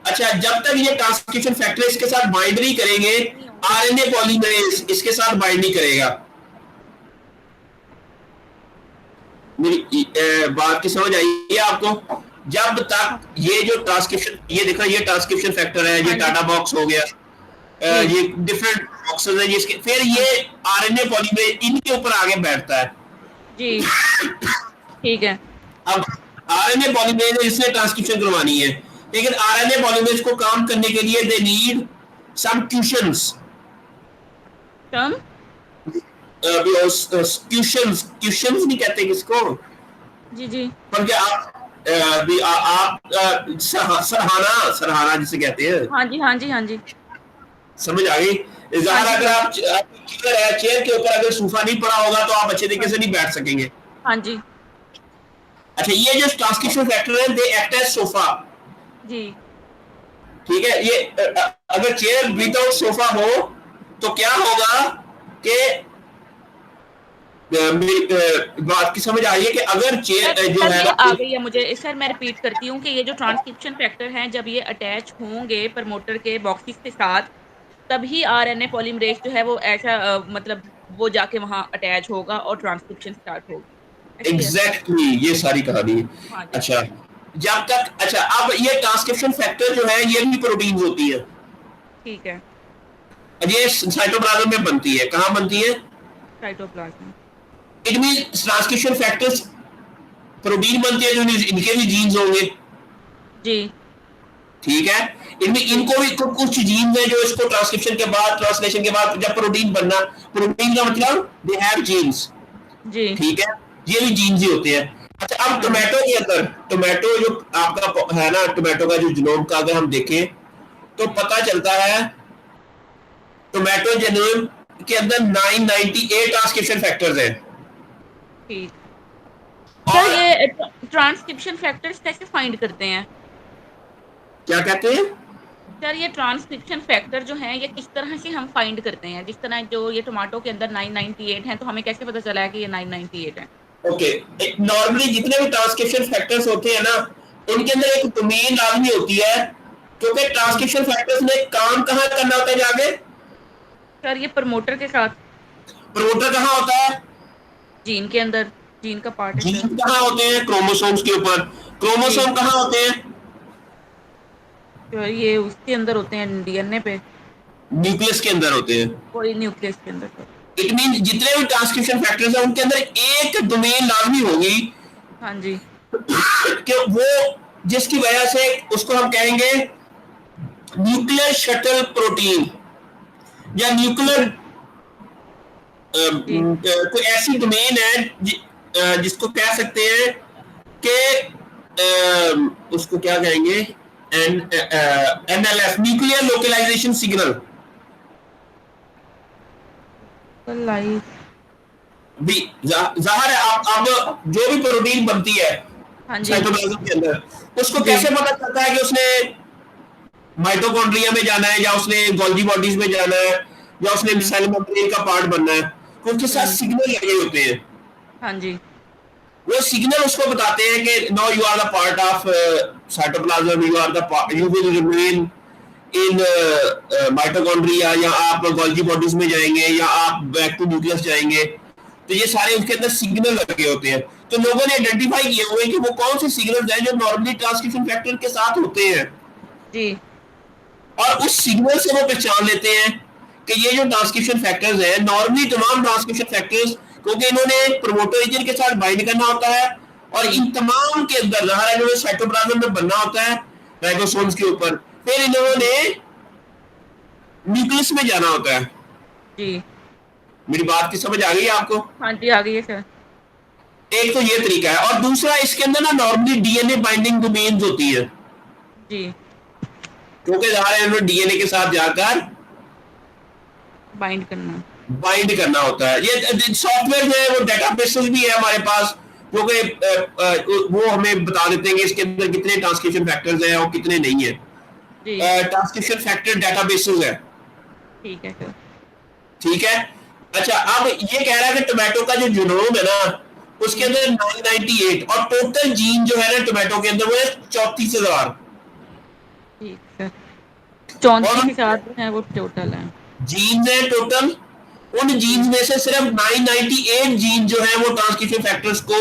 अच्छा, जब तक ये ट्रांसक्रिप्शन फैक्टर इसके साथ बाइंड नहीं करेंगे, नहीं होंगे। आरएनए पॉलीमरेज इसके साथ बाइंड नहीं करेगा। मेरी बात की समझ आई है आपको? जब हाँ। तक ये जो ट्रांसक्रिप्शन, ये देखो, ये ट्रांसक्रिप्शन फैक्टर है, ये हाँ जी। टाटा बॉक्स हो गया, जी। ये डिफरेंट बॉक्सेस है जिसके, फिर हाँ ये आरएनए पॉलीमरेज इनके ऊपर आगे बैठता है। जी ठीक है। अब आरएनए पॉलीमरेज इसने ट्रांसक्रिप्शन करवानी है, लेकिन आरएनए पॉलीमरेज को काम करने के लिए दे नीड सम क्यूशंस, टर्म। क्यूशंस, क्यूशंस नहीं कहते किसको, जी जी। बल्कि आप सरहाना, सरहाना जिसे कहते हैं, हाँ जी हाँ जी हाँ जी। समझ आ गई? हाँ ज़ाहिर जी अगर सर। आप चेयर है, चेयर के ऊपर अगर सोफा नहीं पड़ा होगा तो आप अच्छे तरीके हाँ से नहीं बैठ सकेंगे, हाँ जी। अच्छा, ये जो ट्रांसक्रिप्शन फैक्टर है, दे एक्ट एज सोफा। जी। ठीक है, ये अगर चेयर विदाउट सोफा हो तो क्या होगा कि बात की समझ आ रही है कि अगर सर चेयर जो सर है ये ना, आ गई है मुझे। सर मैं रिपीट करती हूँ कि ये जो ट्रांसक्रिप्शन फैक्टर हैं, जब ये अटैच होंगे प्रमोटर के बॉक्सेस के साथ, तभी आरएनए पॉलीमरेज जो है वो ऐसा मतलब वो जाके वहाँ अटैच होगा और ट्रांसक्रिप्शन स्टार्ट होगी। ऐसे ही है? एग्जैक्टली ये सारी कहानी है। हाँ जी। अच्छा, जब तक, अच्छा अब ये ट्रांसक्रिप्शन फैक्टर जो है ये भी प्रोटीन होती है। ठीक है। ये साइटोप्लाज्म में बनती है, कहाँ बनती है? Cytoplasm. It mean transcription factors protein बनते हैं, जो इनके भी जीन्स होंगे। जी। ठीक है, इनमें जी। इनको भी कुछ जीन्स हैं जो इसको ट्रांसक्रिप्शन के बाद, ट्रांसलेशन के बाद जब प्रोटीन बनना, प्रोटीन का मतलब दे हैव जीन्स। जी। ठीक है, ये भी जीन्स ही होते हैं। अच्छा, अब हाँ जी। टोमेटो के अंदर, टोमेटो जो आपका है ना, टोमेटो का जो जीनोम का अगर हम देखें तो पता चलता है टोमेटो जीनोम के अंदर 998 ट्रांसक्रिप्शन फैक्टर्स हैं। ठीक। सर और ये ट्रांसक्रिप्शन फैक्टर्स कैसे फाइंड करते हैं? क्या कहते हैं? सर ये ट्रांसक्रिप्शन फैक्टर जो हैं ये किस तरह से हम फाइंड करते हैं? जिस तरह जो ये टोमेटो के अंदर 998 हैं, तो हमें कैसे पता चला है कि ये 998 हैं? ओके, नॉर्मली जितने भी ट्रांसक्रिप्शन फैक्टर्स होते हैं ना, उनके अंदर एक डोमेन लाजमी होती है, क्योंकि जी। ट्रांसक्रिप्शन फैक्टर्स ने काम कहाँ करना होता है जाके? सर ये प्रमोटर के साथ प्रोमोटर कहाँ होता है? जीन के अंदर, जीन का पार्ट है सर। जीन कहाँ होते हैं? क्रोमोसोम्स के ऊपर। जी। क्रोमोसोम कहाँ होते हैं? तो ये उसके अंदर होते हैं डीएनए पे। न्यूक्लियस के अंदर होते हैं। कोई न्यूक्लियस के अंदर सर। इट मीन जितने भी ट्रांसक्रिप्शन फैक्टर्स हैं उनके अंदर एक डोमेन लाजमी होगी हाँ जी। कि वो, जिसकी वजह से उसको हम कहेंगे न्यूक्लियर शटल प्रोटीन, या न्यूक्लियर जी। कोई ऐसी डोमेन है जिसको कह सकते हैं कि उसको क्या कहेंगे, NLS, nuclear localization signal. Life. भी जाहिर है, आप जो भी प्रोटीन बनती है हाँ जी। साइटोप्लाज्म के अंदर, उसको जी। कैसे पता चलता है कि उसने माइटोकॉन्ड्रिया में जाना है, या उसने गोल्गी बॉडीज में जाना है, या उसने हम्म। सेल मेम्ब्रेन का पार्ट बनना है? उनके साथ हम्म। सिग्नल लगे होते हैं। हाँ जी। वो सिग्नल उसको बताते हैं कि no, you are the part of cytoplasm, you are the, you will remain in mitochondria, या आप गोल्गी बॉडीज में जाएंगे, या आप बैक टू न्यूक्लियस जाएंगे। तो ये सारे उसके अंदर सिग्नल लगे होते हैं। तो लोगों ने आइडेंटिफाई किए हुए हैं कि वो कौन से सिग्नल हैं जो नॉर्मली ट्रांसक्रिप्शन फैक्टर के साथ होते हैं, जी। और उस सिग्नल से वो पहचान लेते हैं कि ये जो ट्रांसक्रिप्शन फैक्टर्स हैं, नॉर्मली तमाम ट्रांसक्रिप्शन फैक्टर्स, क्योंकि इन्होंने प्रोमोटर रीजन के साथ बाइंड करना होता है, और जी। इन तमाम के अंदर ज़ाहिर है इन्होंने साइटोप्लाज्म में बनना होता है राइबोसोम्स के ऊपर, फिर इन्होंने न्यूक्लियस में जाना होता है। जी। मेरी बात की समझ आ गई है आपको? हाँ जी, आ गई है सर। एक तो ये तरीका है, और दूसरा इसके अंदर ना नॉर्मली डीएनए बाइंडिंग डोमेन्स होती है, जी। क्योंकि ज़ाहिर है इन्होंने डीएनए के साथ जाकर बाइंड करना। बाइंड करना होता है। ये सॉफ्टवेयर जो है वो डेटाबेसेस भी है हमारे पास, क्योंकि वो हमें बता देते हैं कि इसके अंदर कितने ट्रांसक्रिप्शन फैक्टर्स हैं और कितने नहीं है। जी। ट्रांसक्रिप्शन फैक्टर डेटाबेसेस है। ठीक है सर। ठीक है, अच्छा अब ये कह रहा है कि टोमेटो का जो जीनोम है ना, उसके हम्म। अंदर 998, और टोटल जीन जो है ना टोमेटो के अंदर वो है 34,000। ठीक सर। और 34,000 जो है वो टोटल है। जीन्स है टोटल, उन जी। जीन्स में से सिर्फ 998 जीन जो है वो ट्रांसक्रिप्शन फैक्टर्स को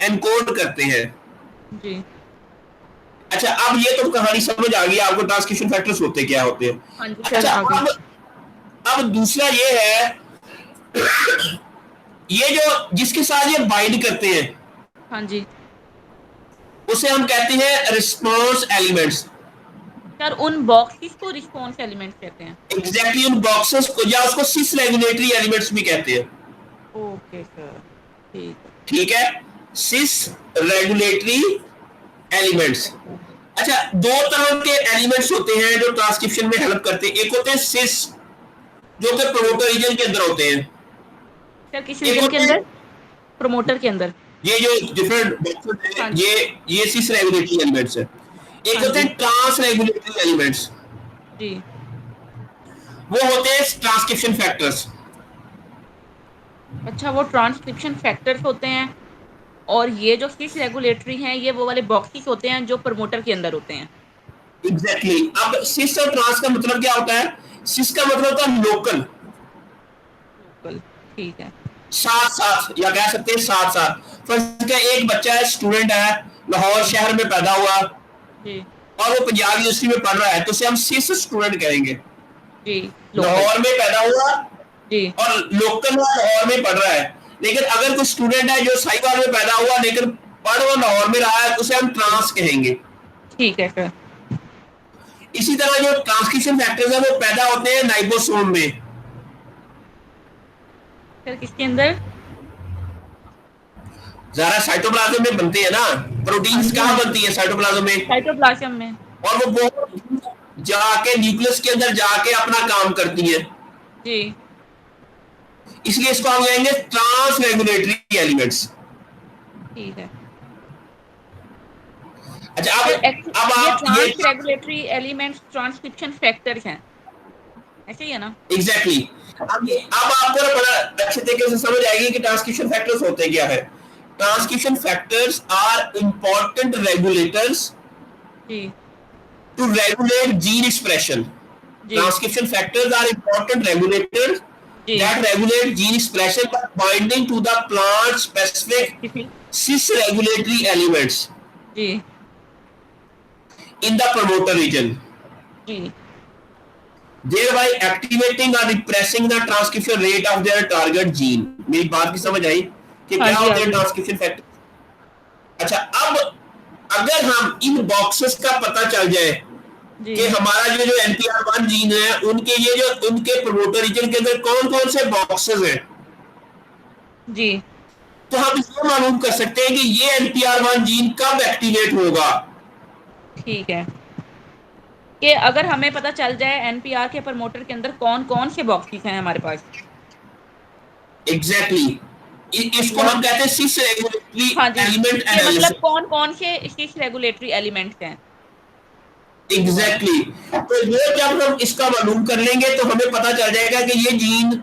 एनकोड करते हैं। जी। अच्छा, अब ये तो कहानी समझ आ गई आपको, ट्रांसक्रिप्शन फैक्टर्स होते क्या होते हैं। हाँ जी सर, अच्छा, आ गई। अब दूसरा ये है, ये जो जिसके साथ ये बाइंड करते हैं हाँ जी। उसे हम कहते हैं रिस्पॉन्स एलिमेंट्स। सर उन बॉक्सेस को रिस्पॉन्स एलिमेंट्स कहते हैं? एग्जैक्टली, उन बॉक्सेस को, या उसको सिस रेगुलेटरी एलिमेंट्स भी कहते हैं। Okay sir. ठीक है। ठीक है, सिस रेगुलेटरी एलिमेंट्स। अच्छा, दो तरह के एलिमेंट्स होते हैं जो ट्रांसक्रिप्शन में हेल्प करते हैं। एक होते हैं सिस, जो कि प्रोमोटर रीजन के अंदर होते हैं। सर किस एक रीजन के होते हैं अंदर? प्रमोटर के अंदर? ये जो डिफरेंट बॉक्सेस है, हाँ जी, ये सिस रेगुलेटरी एलिमेंट्स है। एक हाँ होते जी, हैं ट्रांस रेगुलेटरी एलिमेंट्स, जी। वो होते हैं ट्रांसक्रिप्शन फैक्टर्स। अच्छा, वो ट्रांसक्रिप्शन फैक्टर्स होते हैं, और ये जो सिस रेगुलेटरी हैं, ये वो वाले बॉक्सेस होते हैं जो प्रमोटर के अंदर होते हैं। Exactly exactly. अब सिस और ट्रांस का मतलब क्या होता है? सिस का मतलब होता है लोकल, लोकल, ठीक है। साथ साथ, या कह सकते हैं साथ साथ। फर्स्ट का एक बच्चा है, स्टूडेंट है, लाहौर जी, शहर में पैदा हुआ जी, और वो पंजाब यूनिवर्सिटी में पढ़ रहा है, तो उसे हम सिस स्टूडेंट कहेंगे। जी, लोकल, लाहौर में पैदा हुआ जी, और लोकल वो लाहौर में पढ़ रहा है। लेकिन अगर कोई स्टूडेंट है जो साहिवाल में पैदा हुआ लेकिन पढ़ वो लाहौर में रहा है, तो उसे हम जी, ट्रांस कहेंगे। ठीक है सर। इसी तरह जो ट्रांसक्रिप्शन फैक्टर्स है वो पैदा होते हैं नाइबोसोम में। सर किसके अंदर? जरा साइटोप्लाज्म में बनते हैं ना, हाँ प्रोटीन्स जी, हाँ कहाँ जी, बनती है? साइटोप्लाज्म में। साइटोप्लाज्म में। और वो बहुत जाके न्यूक्लियस के अंदर जाके अपना काम करती है, जी, इसलिए इसको हम कहेंगे ट्रांस रेगुलेटरी एलिमेंट्स। ठीक है। अच्छा, तो अब ये आप ये trans regulatory elements transcription factors हैं, ऐसे ही है ना? Exactly exactly. अब आपको ना बड़ा अच्छे तरीके से समझ आएगी कि ट्रांसक्रिप्शन फैक्टर्स होते क्या है। Transcription factors are important regulators जी, टू रेगुलेट जीन एक्सप्रेशन। जी, Transcription factors are important regulators जी, that regulate gene expression by binding to the plant specific किसी, cis-regulatory elements ji, in the promoter region, ji, thereby activating or repressing the transcription rate of their target gene। मेरी बात की जी, समझ आई कि हाँ क्या जी, आ होते हैं गई। Transcription factor? अच्छा, अब अगर हम इन बॉक्सेस का पता चल जाए कि जी, हमारा जो जो NPR1 जीन है, उनके ये जो उनके प्रोमोटर रीजन के अंदर कौन कौन से बॉक्सेस हैं, जी, तो हम ये मालूम कर सकते हैं कि ये NPR1 जीन कब एक्टिवेट होगा। ठीक है। कि अगर हमें पता चल जाए एनपीआर के प्रमोटर के अंदर कौन-कौन से बॉक्सेस हैं हमारे पास। Exactly exactly. इसको मतलब हम कहते हैं सिस रेगुलेटरी हाँ जी, एलिमेंट कि मतलब एनालिसिस। कौन-कौन से सिस रेगुलेटरी एलिमेंट्स हैं, वो वाला। Exactly exactly. तो ये जब हम इसका मालूम कर लेंगे तो हमें पता चल जाएगा कि ये जीन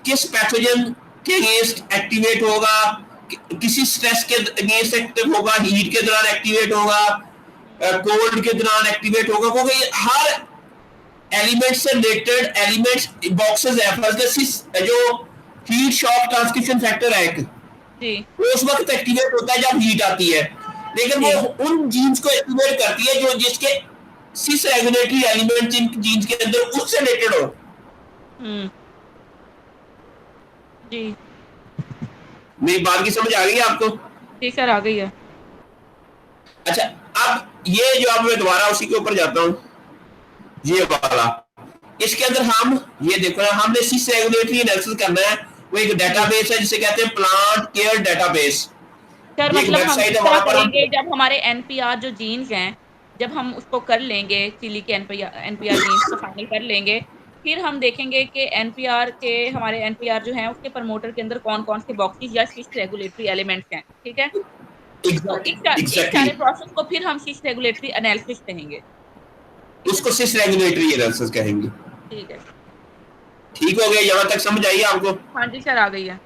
किस पैथोजन के अगेंस्ट एक्टिवेट होगा, किसी स्ट्रेस के अगेंस्ट एक्टिव होगा, हीट के दौरान एक्टिवेट होगा, हुँ, कोल्ड के दौरान एक्टिवेट होगा, क्योंकि हर एलिमेंट से रिलेटेड एलिमेंट्स बॉक्सेस है। फर्स्ट जो हीट शॉक ट्रांसक्रिप्शन फैक्टर है एक, जी, वो उस वक्त एक्टिवेट होता है जब हीट आती है, लेकिन वो जी, उन जीन्स को एक्टिवेट करती है जो जिसके सिस रेगुलेटरी एलिमेंट जिन जीन्स के अंदर उससे रिलेटेड हो। हुँ, जी, मेरी बात की समझ आ गई आपको? जी सर आ गई है। अच्छा, अब ये जो अब मैं दोबारा उसी के ऊपर जाता हूँ, ये वाला, इसके अंदर हम ये देखो ना, हमने सिस रेगुलेटरी एनालिसिस करना है। वो एक जी, डेटाबेस है जिसे कहते हैं प्लांट केयर डेटाबेस। सर ये एक मतलब हम वेबसाइट किस है, तरह वहां पर हम करेंगे जब हमारे एनपीआर जो जीन्स हैं, जब हम उसको कर लेंगे, चिली के एनपीआर जीन्स को फाइनल कर लेंगे, फिर हम देखेंगे कि एनपीआर के हमारे एनपीआर जो हैं उसके प्रमोटर के अंदर कौन-कौन से बॉक्सेस या सिस रेगुलेटरी एलिमेंट्स हैं, ठीक है? तो इस एग्जैक्टली सारे प्रोसेस को फिर हम सिस रेगुलेटरी एनालिसिस कहेंगे, ठीक है? उसको सिस रेगुलेटरी एनालिसिस कहेंगे। ठीक है। ठीक हो गया, यहां तक समझ आई आपको? हाँ जी सर, आ गई है।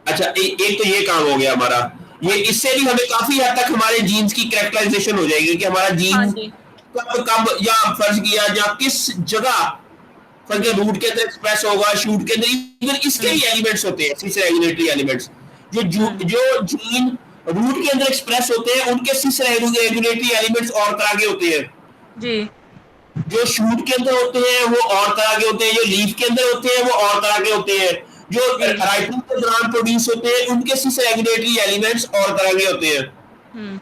अच्छा, एक तो ये काम हो गया हमारा। ये हाँ जी। इससे भी हमें काफी हद तक हमारे जीन्स की कैरेक्टराइजेशन हो जाएगी कि हमारा हाँ जीन जी। कब कब या फर्ज किया या किस जगह, फर्ज के हुँ, रूट के अंदर एक्सप्रेस होगा, शूट के अंदर, इवन इसके हुँ, भी एलिमेंट्स होते हैं सिस रेगुलेटरी एलिमेंट्स। हुँ, जो जीन रूट के अंदर एक्सप्रेस होते हैं उनके सिस रेगुलेटरी एलिमेंट्स और तरह के होते हैं। जी, जो शूट के अंदर होते हैं वो और तरह के होते हैं, जो लीफ के अंदर होते हैं वो और तरह के होते हैं, जो जी, राइटिंग के दौरान प्रोड्यूस होते हैं उनके सिस रेगुलेटरी एलिमेंट्स और तरह के होते हैं। हुँ।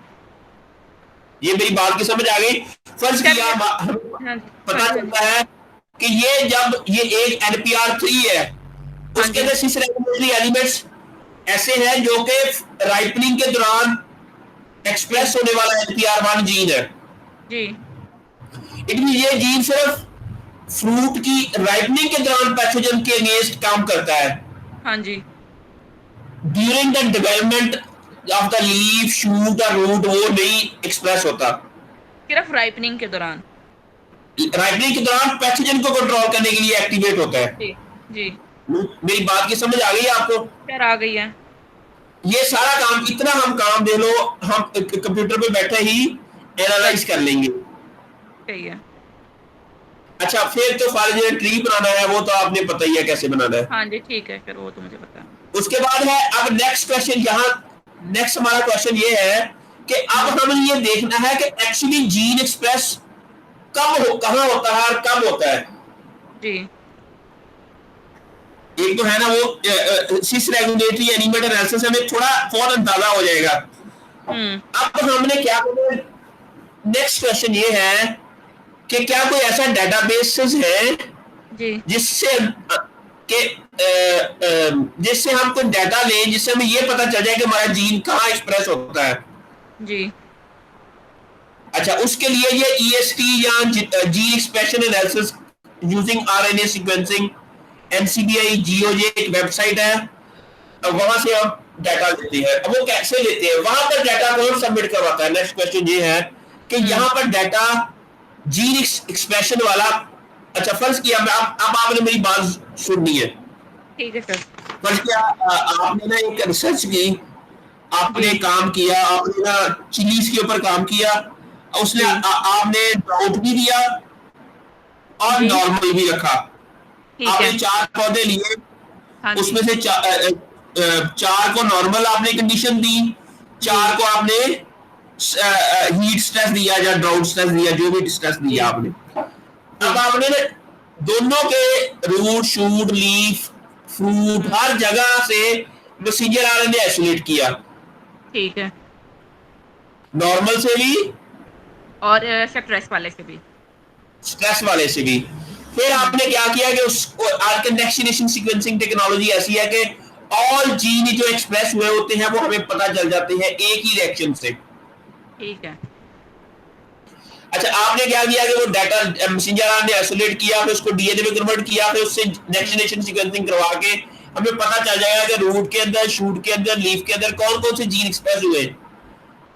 ये मेरी बात की समझ आ गई? फर्ज सर किया ये हमें हाँ जी, हाँ पता जी, हाँ जी। चलता है कि ये जब ये एक NPR3 है, हाँ उसके जी, अंदर सिस रेगुलेटरी एलिमेंट्स ऐसे हैं जो कि राइपनिंग के दौरान जी, एक्सप्रेस होने वाला NPR1 जीन है। जी, इतनी ये जीन सिर्फ फ्रूट की राइपनिंग के दौरान पैथोजन के अगेंस्ट काम करता है। हाँ जी, during the development of the leaf, shoot और रूट वो नहीं एक्सप्रेस होता। सिर्फ राइपनिंग के दौरान। राइपनिंग के दौरान पैथोजन को कंट्रोल करने के लिए एक्टिवेट होता है। जी, जी। मेरी बात की समझ आ गई है आपको? खैर आ गई है। ये सारा काम, इतना हम काम दे लो, हम कंप्यूटर पे बैठे ही कर एनालाइज कर लेंगे। सही है। अच्छा, फिर तो फॉर ट्री बनाना है, वो तो आपने पता ही है कैसे बनाना है। हाँ जी, ठीक है, फिर वो तो मुझे पता है। उसके बाद है अब नेक्स्ट क्वेश्चन, यहाँ नेक्स्ट हमारा क्वेश्चन ये है कि अब हमें ये देखना है कि एक्चुअली जीन एक्सप्रेस कहाँ होता है और कब होता है। जी। एक तो है ना वो सिस रेगुलेटरी एनिमेट एनालिसिस, हमें थोड़ा फौरन अंदाजा हो जाएगा। हुँ। अब हमने क्या करना है, नेक्स्ट क्वेश्चन ये है कि क्या कोई ऐसा डेटाबेस है जी, जिससे जिससे हम कोई डाटा लें जिससे हमें ये पता चल जाए कि हमारा जीन कहाँ एक्सप्रेस होता है। जी। अच्छा, उसके लिए ये ईएसटी या जी expression analysis using RNA sequencing, NCBI GOJ एक वेबसाइट है, वहां से हम डाटा लेते हैं। अब वो कैसे लेते हैं, वहां पर डाटा कौन सबमिट करवाता है? नेक्स्ट क्वेश्चन ये है कि हुँ। यहाँ पर डाटा जीन एक्सप्रेशन वाला, अच्छा फर्ज किया, अब आपने मेरी बात सुननी है। ठीक है सर। फर्ज किया आपने ना एक रिसर्च की, आपने जी, काम किया, आपने ना चिलीज के ऊपर काम किया, उसने जी, आपने ड्राउट भी दिया और जी। नॉर्मल भी रखा। ठीक आपने है। 4 पौधे लिए, हाँ जी। उसमें से 4 को नॉर्मल आपने कंडीशन दी, जी, 4 को आपने हीट स्ट्रेस दिया या ड्राउट स्ट्रेस दिया, जो भी स्ट्रेस दिया जी, आपने। अब जी। आपने दोनों के रूट, शूट, लीफ, फ्रूट हुँ। हर जगह से मैसेंजर आरएनए आइसोलेट किया, ठीक है। नॉर्मल से भी, और स्ट्रेस वाले से भी। स्ट्रेस वाले से भी। फिर हुँ। आपने क्या किया कि उस आज के नेक्स्ट जनरेशन सीक्वेंसिंग टेक्नोलॉजी ऐसी है कि ऑल जीन जो एक्सप्रेस हुए होते हैं वो हमें पता चल जाते हैं एक ही रिएक्शन से। ठीक है। अच्छा, आपने क्या किया कि वो डाटा मैसेंजर आरएनए आइसोलेट किया, फिर उसको डीएनए में कन्वर्ट किया, फिर उससे नेक्स्ट जनरेशन सीक्वेंसिंग करवा के हमें पता चल जाएगा कि रूट के अंदर, शूट के अंदर, लीफ के अंदर कौन कौन से जीन एक्सप्रेस हुए।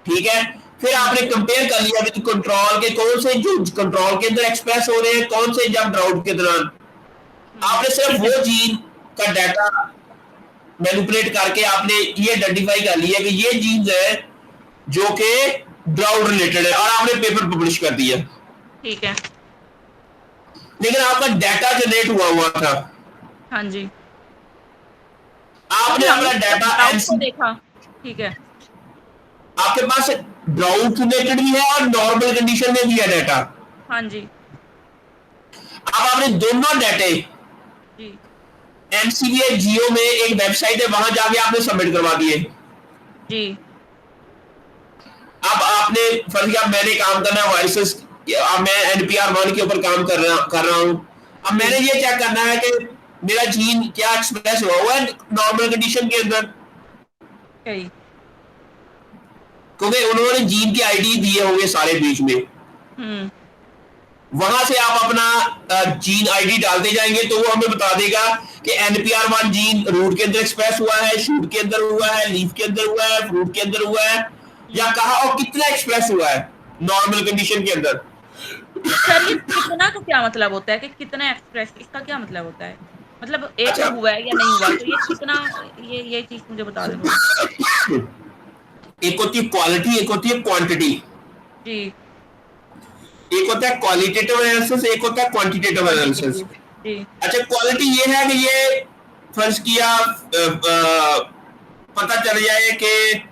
ठीक है, फिर हुँ। आपने कंपेयर कर लिया विद कंट्रोल के, कौन से जो कंट्रोल के अंदर एक्सप्रेस हो रहे हैं, कौन से जब ड्राउट के दौरान। हुँ। आपने सिर्फ ठीक है। वो जीन का डाटा मैनिपुलेट करके आपने ये आइडेंटिफाई कर लिया कि ये जीन्स है जो कि ड्राउट रिलेटेड है, और आपने पेपर पब्लिश कर दिया। ठीक है। लेकिन आपका डाटा जनरेट हुआ था, हाँ जी। हाँ जी, आपने हमने अपना सिर्फ डाटा ड्राउट को एनसी, देखा। ठीक है। आपके पास ड्राउट रिलेटेड भी है और नॉर्मल कंडीशन में भी है डाटा। हाँ जी। अब आपने दोनों डाटे जी, एनसीबीआई जियो में एक वेबसाइट है, वहां जाके आपने सबमिट करवा दिए। जी, अब आपने फर्ज किया मैंने काम करना है वायरसेस, अब मैं एनपीआर 1 के ऊपर काम कर रहा हूं। अब जी। मैंने ये चेक करना है कि मेरा जीन क्या एक्सप्रेस हुआ है नॉर्मल कंडीशन के अंदर, सही। क्योंकि उन्होंने जीन की आईडी दिए होंगे सारे बीच में। हुँ। वहां से आप अपना जीन आईडी डालते जाएंगे तो वो हमें बता देगा कि एनपीआर 1 जीन रूट के अंदर एक्सप्रेस हुआ है, शूट के अंदर हुआ है, लीफ के अंदर हुआ है, फ्रूट के अंदर हुआ है, या हुँ। कहा और कितना एक्सप्रेस हुआ है नॉर्मल कंडीशन के अंदर। सर ये कितना का क्या मतलब होता है कि कितना एक्सप्रेस, इसका क्या मतलब होता है? मतलब एक अच्छा, में हुआ है या नहीं हुआ? तो ये कितना, ये चीज़ मुझे बता दें थोड़ा। एक होती है क्वालिटी, एक होती है क्वांटिटी। जी, एक होता है क्वालिटेटिव एनालिसिस, एक होता है क्वांटिटेटिव एनालिसिस। क्वांटिटेटिव। जी, अच्छा, क्वालिटी ये है कि ये फर्ज किया पता चल जाए कि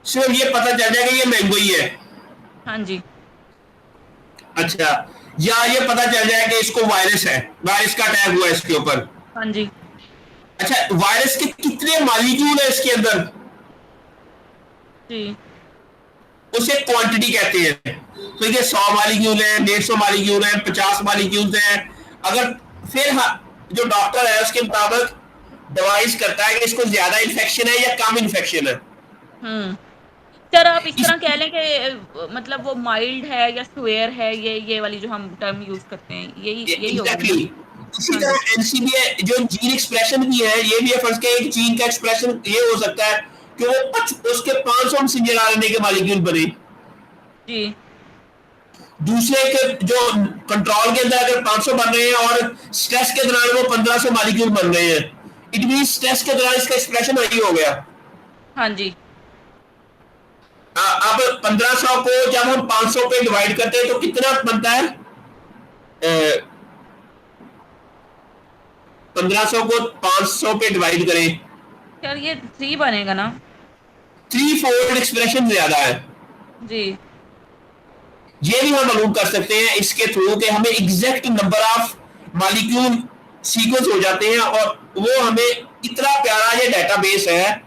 सिर्फ ये पता चल जाए कि ये मैंगो ही है। हाँ जी, अच्छा, या ये पता चल जाए कि इसको वायरस है, वायरस का अटैक हुआ है इसके ऊपर। हाँ जी, अच्छा, वायरस के कितने मॉलिक्यूल है इसके अंदर, जी, उसे क्वांटिटी कहते हैं। तो ये 100 मॉलिक्यूल है, 150 मॉलिक्यूल है, 50 मॉलिक्यूल है। अगर फिर जो डॉक्टर है उसके मुताबिक डिवाइस करता है कि इसको ज्यादा इन्फेक्शन है या कम इन्फेक्शन है। हुँ। सर आप इस इस तरह कह लें कि मतलब वो माइल्ड है या स्क्वेयर है, ये वाली जो हम टर्म यूज़ करते हैं, यही यही होगी ना? एग्जैक्टली, इसी हाँ जी। तरह एनसीबीए जो जीन एक्सप्रेशन भी है, ये भी है फर्ज के एक जीन का एक्सप्रेशन ये हो सकता है कि वो उसके 500 मैसेंजर आरएनए के मॉलिक्यूल बने, जी। दूसरे के जो कंट्रोल के अंदर अगर 500 बन रहे हैं और स्ट्रेस के दौरान वो 1500 मॉलिक्यूल बन रहे हैं, इट मीन स्ट्रेस के दौरान इसका एक्सप्रेशन वही हो गया। हाँ जी। अब 1500 को जब हम 500 पे डिवाइड करते हैं तो कितना बनता है? 1500 को 500 पे डिवाइड करें, सर ये 3 बनेगा ना? 3 फोल्ड एक्सप्रेशन ज्यादा है। जी। ये भी हम मालूम कर सकते हैं इसके थ्रू कि हमें exact number of molecule sequence हो जाते हैं, और वो हमें इतना प्यारा ये डेटाबेस है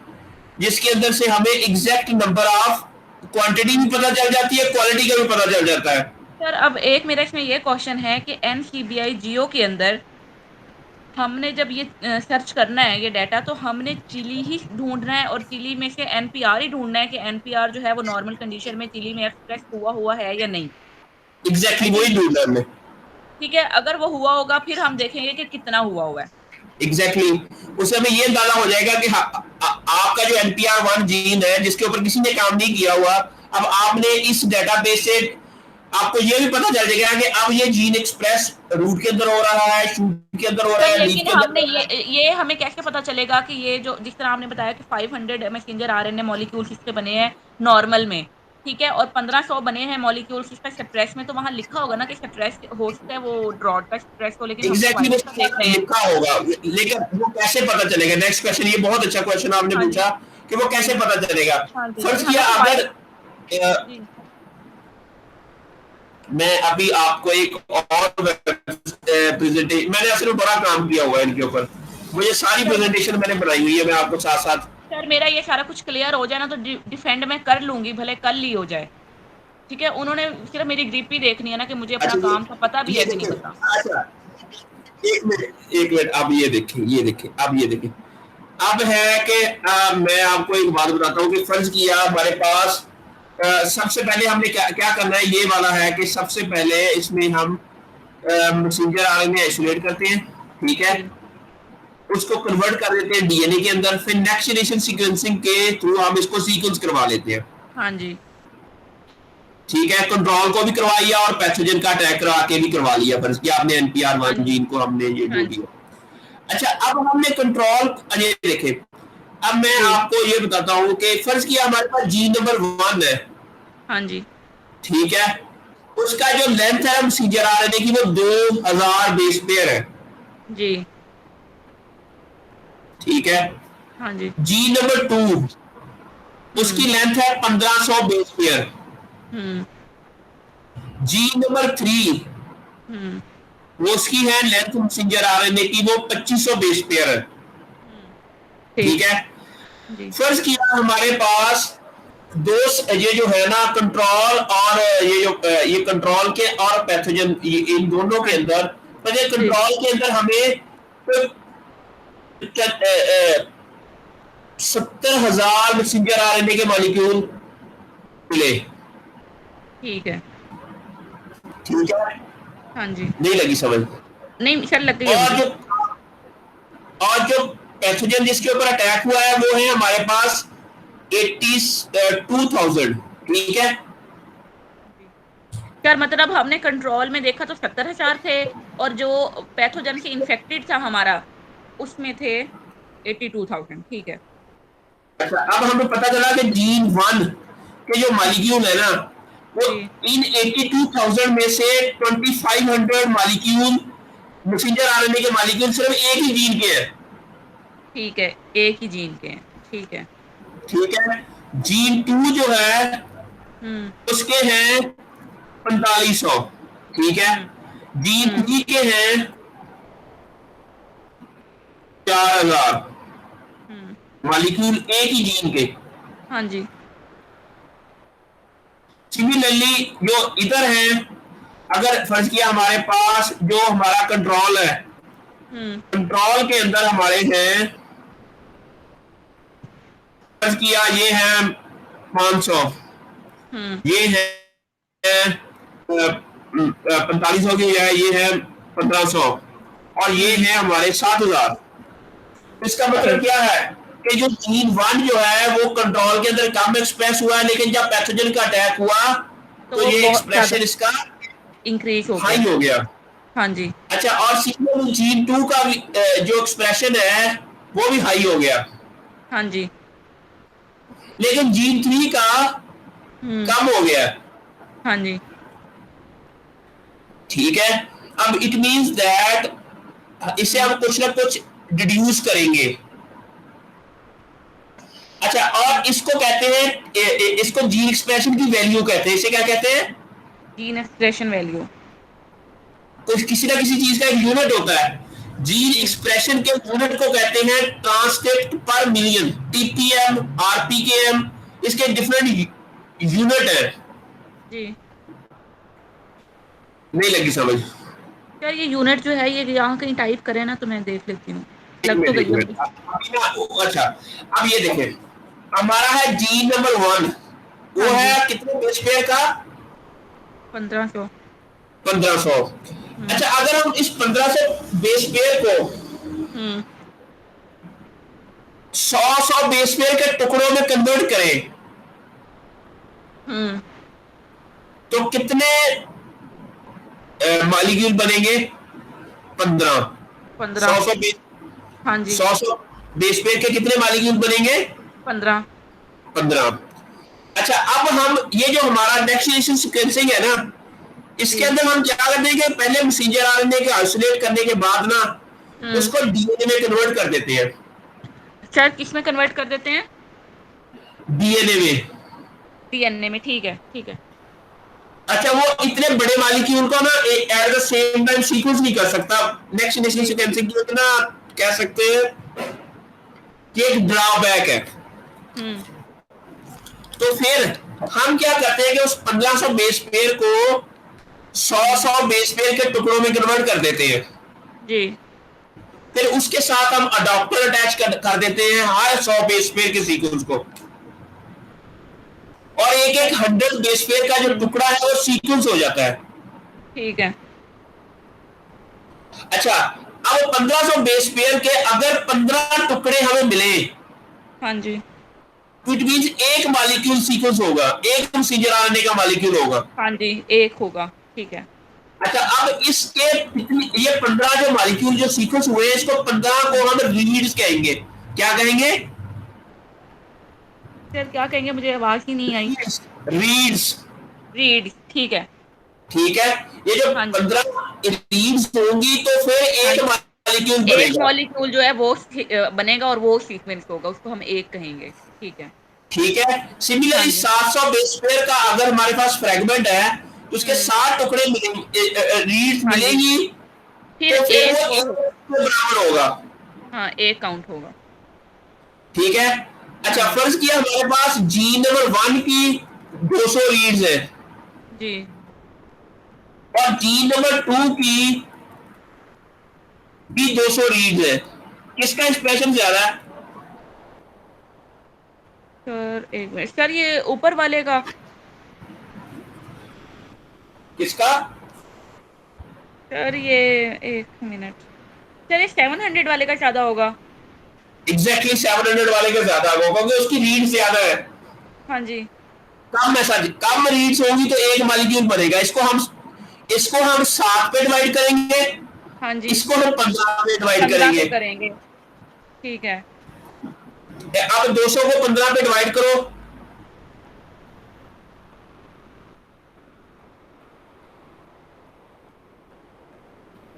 जिसके अंदर से हमें एग्जैक्ट नंबर ऑफ क्वांटिटी भी पता चल जाती है, क्वालिटी का भी पता चल जाता है। सर अब एक मेरा इसमें ये क्वेश्चन है कि एनसीबीआई जियो के अंदर हमने जब ये सर्च करना है ये डाटा, तो हमने चिली ही ढूँढना है और चिली में से एनपीआर ही ढूँढना है कि एनपीआर जो है वो नॉर्मल कंडीशन में चिली में एक्सप्रेस हुआ हुआ है या नहीं, है एग्जैक्टली कि वही नहीं? ढूंढना हमने। ठीक है, अगर वो हुआ होगा फिर हम देखेंगे कि कितना हुआ हुआ है। एग्जैक्टली उससे हमें ये अंदाजा हो जाएगा कि आपका जो NPR1 जीन है जिसके ऊपर किसी ने काम नहीं किया हुआ, अब आपने इस डेटाबेस से आपको ये भी पता चल जाएगा कि अब ये जीन एक्सप्रेस रूट के अंदर हो रहा है, शूट के अंदर हो रहा सर है, लीफ लेकिन के अंदर हमने हो रहा है। ये हमें कैसे पता चलेगा कि ये जो जिस तरह आपने बताया कि 500 मैसेंजर आरएनए मॉलिक्यूल्स इसके बने हैं नॉर्मल में, ठीक है, और 1500 बने हैं मॉलिक्यूल्स इसका स्ट्रेस में, तो वहां लिखा होगा ना कि स्ट्रेस हो सकता है वो ड्रॉट का स्ट्रेस हो, लेकिन हम तो एग्जैक्टली वाइल्ड वो का देख रहे हैं। लिखा होगा, लेकिन वो कैसे पता चलेगा? नेक्स्ट क्वेश्चन, ये बहुत अच्छा क्वेश्चन आपने हाँ जी। पूछा कि वो कैसे पता चलेगा। हाँ जी, कि फर्ज हमें किया तो अगर वाइल्ड। जी। मैं अभी आपको एक और प्रेजेंटेशन, मैंने असल में बड़ा काम किया हुआ है इनके ऊपर, मुझे सारी सर प्रेजेंटेशन मैंने बनाई हुई है, मैं आपको साथ साथ। सर मेरा ये सारा कुछ क्लियर हो जाए ना तो डिफेंड मैं कर लूंगी, भले कल ही हो जाए। ठीक है, उन्होंने सिर्फ मेरी ग्रिप ही देखनी है ना कि मुझे अपना अच्छा काम का पता भी ये है कि नहीं देखिए, पता। अच्छा एक मिनट, अब ये देखें, ये देखें, अब ये देखें। अब है कि मैं आपको एक बात बताता हूँ कि फर्ज किया हमारे पास सबसे पहले हमने क्या क्या करना है, ये वाला है कि सबसे पहले इसमें हम मैसेंजर आरएनए आइसोलेट करते हैं, ठीक है, जी। उसको कन्वर्ट कर देते हैं डीएनए के अंदर, फिर नेक्स्ट जनरेशन सीक्वेंसिंग के थ्रू हम इसको सीक्वेंस करवा लेते हैं, हाँ जी। ठीक है, कंट्रोल को भी करवा लिया और पैथोजन का अटैक करा के भी करवा लिया, फर्ज किया आपने एनपीआर हाँ वन जी। जीन को हमने ये हाँ ढूंढ जी। दिया। अच्छा, अब हमने कंट्रोल, अरे देखे, अब मैं जी। आपको ये बताता हूँ कि फर्ज किया हमारे पास जीन नंबर 1 है, हाँ जी। ठीक है, उसका जो लेंथ है मैसेंजर आरएनए की वो 2000 बेस पेयर है, जी। ठीक है। हाँ जी। जीन नंबर 2 उसकी हुँ। लेंथ है 1500 बेस पेयर। हुँ। जीन नंबर 3 हुँ। वो उसकी है लेंथ मैसेंजर आरएनए की वो 2500 बेस पेयर है, हुँ। ठीक ठीक। है। जी। फर्ज किया हमारे पास दो, ये जो है ना कंट्रोल और ये जो ये कंट्रोल के और पैथोजन, इन दोनों के हाँ जी। अंदर, पहले जी। कंट्रोल के अंदर हमें 70,000 मैसेंजर आरएनए के मॉलिक्यूल मिले, ठीक है। ठीक है, हाँ जी। नहीं लगी समझ? नहीं सर लग गई है और मुझे। जो पैथोजन जिसके ऊपर अटैक हुआ है वो है हमारे पास 82,000, ठीक है। जी। सर मतलब हमने कंट्रोल में देखा तो 70,000 थे और जो पैथोजन से इन्फेक्टेड था हमारा, उसमें थे 82,000, ठीक है। अच्छा, अब हमें पता चला कि जीन 1 के जो मॉलिक्यूल है ना, वो जी। इन 82,000 में से 2500 मॉलिक्यूल मैसेंजर आरएनए के मॉलिक्यूल सिर्फ एक ही जीन के हैं, ठीक है, एक ही जीन के हैं, ठीक है। ठीक है। जीन 2 जो है हुँ। उसके हैं 4500, ठीक है। हुँ। जीन हुँ। 3 के हैं 4000 हुँ। मॉलिक्यूल एक ही जीन के। हाँ जी। सिमिलरली जो इधर है, अगर फर्ज किया हमारे पास जो हमारा कंट्रोल है, हुँ। कंट्रोल के अंदर हमारे हैं, फर्ज किया ये है 500, हुँ। ये है 4500 की है, ये है 1500, और ये हम्म, है हमारे 7000। इसका ओके। मतलब क्या है कि जो जीन वन जो है वो कंट्रोल के अंदर कम एक्सप्रेस हुआ है, लेकिन जब पैथोजन का अटैक हुआ तो तो वो ये बहुत ज्यादा एक्सप्रेशन इसका इंक्रीज हो गया। हाई हो गया। हाँ जी। अच्छा, और सीक्वल जीन टू का भी, जो एक्सप्रेशन है वो भी हाई हो गया, हाँ जी। लेकिन जीन थ्री का हम्म। कम हो गया। हाँ जी। ठीक है, अब इट मींस दैट इससे हम्म। हम कुछ ना कुछ डिड्यूस करेंगे। अच्छा, और इसको कहते हैं इसको जीन एक्सप्रेशन की वैल्यू कहते हैं। इसे क्या कहते हैं? Gene expression value. तो किसी ना किसी चीज का एक यूनिट होता है। जीन जी। एक्सप्रेशन के यूनिट को कहते हैं ट्रांसक्रिप्ट पर मिलियन, टीपीएम, आरपीकेएम, इसके डिफरेंट यूनिट है। जी। नहीं लगी समझ? यार ये यूनिट जो है ये यहाँ कहीं टाइप करें ना तो मैं देख लेती हूँ। एक लग तो मिनट एक गई मिनट, होंगी। अभी ना, अच्छा, अब ये देखें, हमारा है जीन नंबर वन, हाँ वो जी। है कितने बेस पेयर का? 1500। 1500। हम्म। अच्छा, अगर हम इस 1500 बेस पेयर को हम्म। 100 बेस पेयर के टुकड़ों में कन्वर्ट करें हम्म। तो कितने मालिक्यूल बनेंगे? 15। 15। 100 हाँ जी। 100 बेस पेयर के कितने मालिक्यूल बनेंगे? 15। 15। अच्छा, अब हम ये जो हमारा नेक्स्ट जनरेशन सीक्वेंसिंग है ना, इसके जी। अंदर हम क्या कर देंगे, पहले मैसेंजर आरएनए के आइसोलेट करने के बाद ना हम्म। उसको डीएनए में कन्वर्ट कर देते हैं। अच्छा, किस में कन्वर्ट कर देते हैं? डीएनए में। डीएनए में, ठीक है ठीक है। अच्छा, वो इतने बड़े मालिक्यूल को ना at the same time sequence नहीं कर सकता। नेक्स्ट जनरेशन जी। सीक्वेंसिंग की ना कह सकते हैं कि एक ड्रॉबैक है। हम्म। तो फिर हम क्या करते हैं कि उस 1500 बेस पेयर को 100 हम्म। 100 बेस पेयर के टुकड़ों में कन्वर्ट कर देते हैं। जी। फिर उसके साथ हम अडॉप्टर अटैच कर देते हैं हर 100 बेस पेयर के सीक्वेंस को, और एक एक 100 बेस पेयर का जो हम्म। टुकड़ा है वो सीक्वेंस हो जाता है। ठीक है। अच्छा, अब 1500 बेस पेयर के अगर 15 टुकड़े हमें मिले, हाँ जी। तो इट मींस एक मॉलिक्यूल सीक्वेंस होगा, एक मैसेंजर आरएनए का मॉलिक्यूल होगा। हाँ जी, एक होगा। ठीक है। अच्छा, अब इसके ये 15 जो मॉलिक्यूल जो सीक्वेंस हुए हैं, इसको 15 को हम रीड्स कहेंगे। क्या कहेंगे? सर क्या कहेंगे, मुझे आवाज ही नहीं आई। रीड्स। रीड, ठीक है। ठीक है, ये जो हाँ जी। 15 रीड्स होंगी तो फिर हाँ एक जी। मॉलिक्यूल एक बनेगा। मॉलिक्यूल जो है वो बनेगा और वो सीक्वेंस होगा, उसको हम एक कहेंगे। ठीक है। ठीक है, हाँ सिमिलरली जी। 700 बेस पेयर का अगर हमारे पास फ्रेगमेंट है तो उसके हम्म। 7 टुकड़े मिलेंगे, रीड्स हाँ जी, मिलेंगी, फिर तो फिर एक वो वो एक के बराबर होगा। हाँ, एक काउंट होगा। ठीक है। हाँ अच्छा, जी। फर्ज किया हमारे पास जीन नंबर वन की 200 रीड्स है जी। और जीन नंबर टू की भी 200 रीड्स है, किसका एक्सप्रेशन ज्यादा है? सर एक मिनट सर, ये ऊपर वाले का। किसका? सर ये एक मिनट, सर ये 700 वाले का ज्यादा होगा। एग्जैक्टली 700 वाले का ज्यादा होगा, क्योंकि उसकी रीड ज्यादा है। हाँ जी। कम ऐसा, कम रीड्स होंगी तो एक मॉलिक्यूल बनेगा। इसको हम 7 पे डिवाइड करेंगे, हाँ जी। इसको हम 15 पे डिवाइड 15 करेंगे। पे करेंगे। ठीक है। अब 200 को 15 पे डिवाइड करो,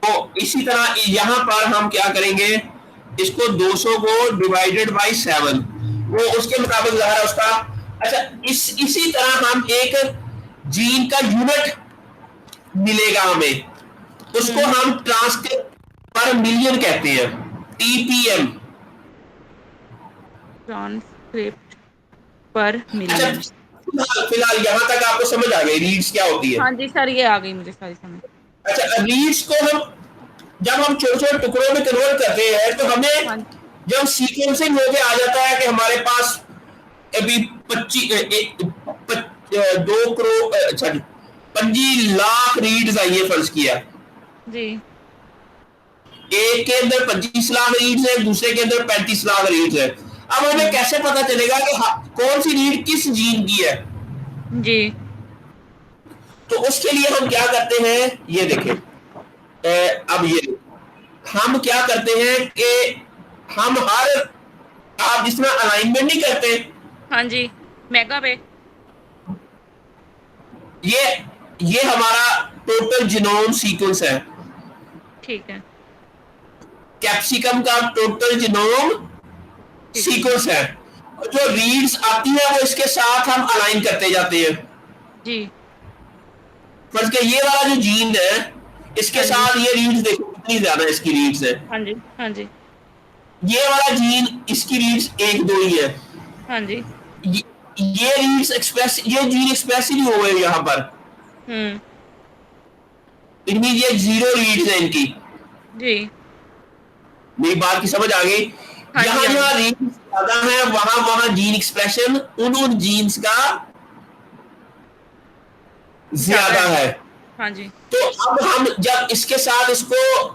तो इसी तरह यहां पर हम क्या करेंगे, इसको 200 को डिवाइडेड बाय 7, वो उसके मुताबिक ज़ाहिर है उसका। अच्छा, इसी तरह हम एक जीन का यूनिट मिलेगा हमें, उसको हम्म। हम ट्रांसक्रिप्ट पर मिलियन कहते हैं, टीपीएम। ट्रांसक्रिप्ट पर अच्छा, मिलियन। फिलहाल फिलहाल यहां तक आपको समझ आ गई रीड्स क्या होती है? हाँ जी सर, ये आ गई मुझे सारी समझ। अच्छा, रीड्स को हम जब हम छोटे छोटे टुकड़ों में कन्वर्ट करते हैं तो हमें हाँ। जब सीक्वेंसिंग होके आ जाता है कि हमारे पास अभी 2 करोड़, सॉरी, 25 लाख रीड्स आई है फर्ज किया। जी। एक के अंदर 25 लाख रीड्स है, दूसरे के अंदर 35 लाख रीड्स है। अब हमें कैसे पता चलेगा कि कौन सी रीड किस जीन की है? जी। तो उसके लिए हम क्या करते हैं, ये देखें। अब ये हम क्या करते हैं कि हम हर, आप जिसमें अलाइनमेंट नहीं करते, हाँ जी, मेगा पे। ये ये हमारा टोटल जीनोम सीक्वेंस है। ठीक है, कैप्सिकम का टोटल जीनोम ठीक है। सीक्वेंस है। जो रीड्स आती है वो इसके साथ हम अलाइन करते जाते हैं। जी। फर्ज के ये वाला जो जीन है, इसके हाँ जी, साथ ये रीड्स देखो कितनी ज्यादा इसकी रीड्स है। हाँ जी, हाँ जी, ये वाला जीन, इसकी रीड्स एक दो ही है। हाँ जी। ये, ये रीड्स एक्सप्रेस, ये जीन एक्सप्रेस ही नहीं हो गए यहाँ पर। हुँ। इनमें ये जीरो रीड्स है इनकी। जी। मेरी बात की समझ आ गई? हाँ जी, जहां हाँ जी। जहां रीड्स ज्यादा है वहां वहां जीन एक्सप्रेशन उन जीन्स का ज़्यादा ज्यादा है। है। हाँ जी। तो अब हम जब इसके साथ इसको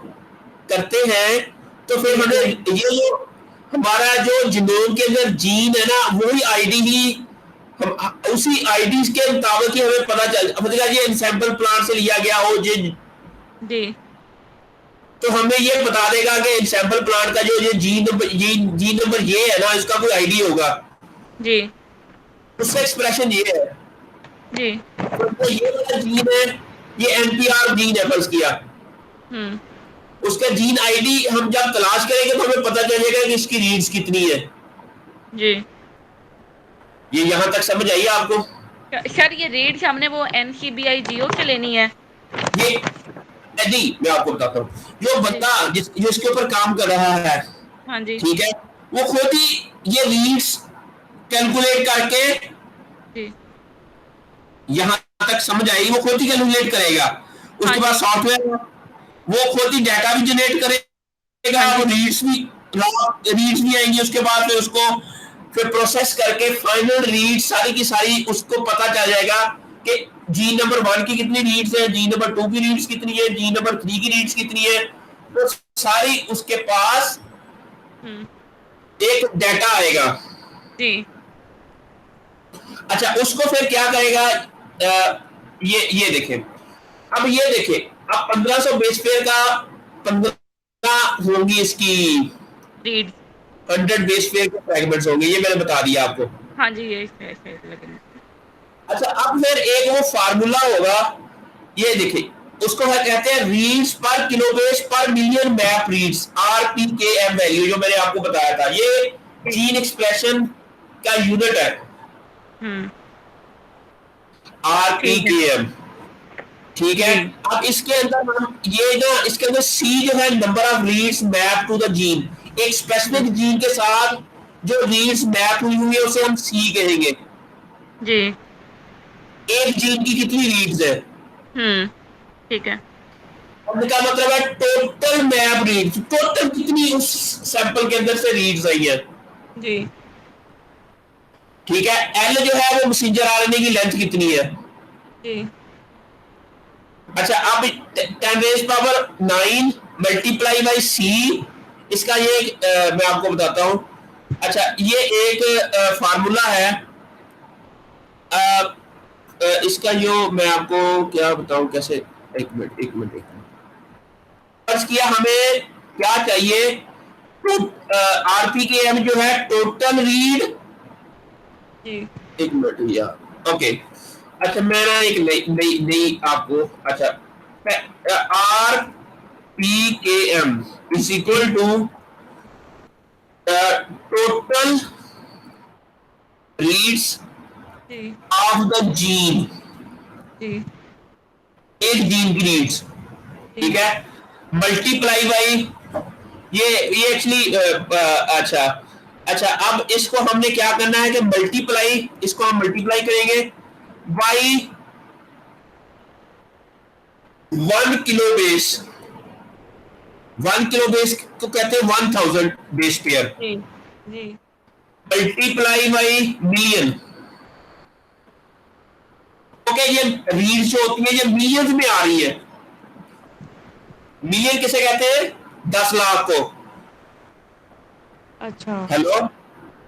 करते हैं तो फिर जी, हमें ये जो हमारा जो जीनोम के अंदर जीन है ना, वही आईडी ही हम उसी आईडी के मुताबिक ही हमें पता चल, मतलब ये सैंपल प्लांट से लिया गया हो जी, जी, तो हमें ये बता देगा कि सैंपल प्लांट का जो ये जीन नंबर ये है ना, इसका कोई आईडी होगा, जी, उसका एक्सप्रेशन ये है। जी। तो ये वाला जीन है, ये एनपीआर जीन है फर्ज किया, हुँ। उसका जीन आईडी हम जब तलाश करेंगे तो हमें पता चलेगा कि इसकी रीड्स कितनी है। जी। ये यहां तक समझ आई आपको? सर ये रीड्स हमने वो एनसीबीआई जियो से लेनी है? ये नहीं, मैं आपको बताता हूँ। जो जी। बंदा जो इसके ऊपर काम कर रहा है, हाँ जी, ठीक है, वो खुद ही ये रीड्स कैलकुलेट करके, जी। यहां तक समझ आई, वो खुद ही कैलकुलेट करेगा। हाँ उसके बाद जी, सॉफ्टवेयर, वो खुद ही डाटा भी जनरेट करेगा, हाँ वो जी, रीड्स भी आएंगी, उसके बाद फिर उसको फिर प्रोसेस करके फाइनल रीड सारी की सारी उसको पता चल जाएगा कि जी नंबर 1 की कितनी रीड्स है, जी नंबर 2 की रीड्स कितनी है, जी नंबर 3 की रीड्स कितनी है। तो सारी उसके पास हुँ। एक डाटा आएगा। जी, अच्छा, उसको फिर क्या करेगा? ये देखें, अब ये देखें, अब 1500 बेस पेयर का 15 होंगी इसकी, रीड्स। 100 बेस पेयर के फ्रेगमेंट्स होंगे, ये मैंने बता दिया आपको। हाँ जी, ये ऐसे लगेंगे। अच्छा, अब फिर एक वो फार्मूला होगा, ये देखिए, उसको है कहते हैं रीड्स पर किलोबेस पर मिलियन मैप रीड्स, आरपीकेएम वैल्यू, जो मैंने आपको बताया था, ये जीन एक्सप्रेशन का यूनिट है, हुँ। ठीक है। आरपीकेएम। ठीक है। जी, अब इसके अंदर हम ये ना, इसके अंदर सी जो है, number of reads map to the gene, एक जी, स्पेसिफिक जीन के साथ जो रीड्स मैप हुई हुई है उसे हम सी कहेंगे। जी। एक जीन की कितनी रीड्स है, हुँ। ठीक है। उनका मतलब है टोटल मैप रीड्स, टोटल कितनी उस सैंपल के अंदर से रीड्स आई है। जी, ठीक है। एल जो है वो मैसेंजर आरएनए की लेंथ कितनी है। जी, अच्छा, अब 10⁻⁹ मल्टीप्लाई बाई सी, इसका ये मैं आपको बताता हूं। अच्छा, ये एक फार्मूला है, इसका जो मैं आपको क्या बताऊं कैसे। एक मिनट एक मिनट एक मिनट, फर्ज किया हमें क्या चाहिए, तो आरपीकेएम जो है टोटल रीड, जी, एक मिनट भैया, ओके। अच्छा, मैं ना एक नई नई नई आपको, अच्छा, R P K M is जी, इक्वल टू टोटल रीड्स जी, ऑफ द जीन, जी, एक जीन की रीड्स, ठीक जी, है, मल्टीप्लाई बाई ये एक्चुअली, अच्छा अच्छा, अब इसको हमने क्या करना है कि मल्टीप्लाई, इसको हम मल्टीप्लाई करेंगे by 1 kilo base. 1 kilo base को कहते हैं 1000 बेस पेयर, जी, जी, मल्टीप्लाई बाई मिलियन। ओके, ये रीड जो होती है ये मिलियंस में आ रही है। मिलियन किसे कहते हैं? 10 लाख को। अच्छा। हेलो,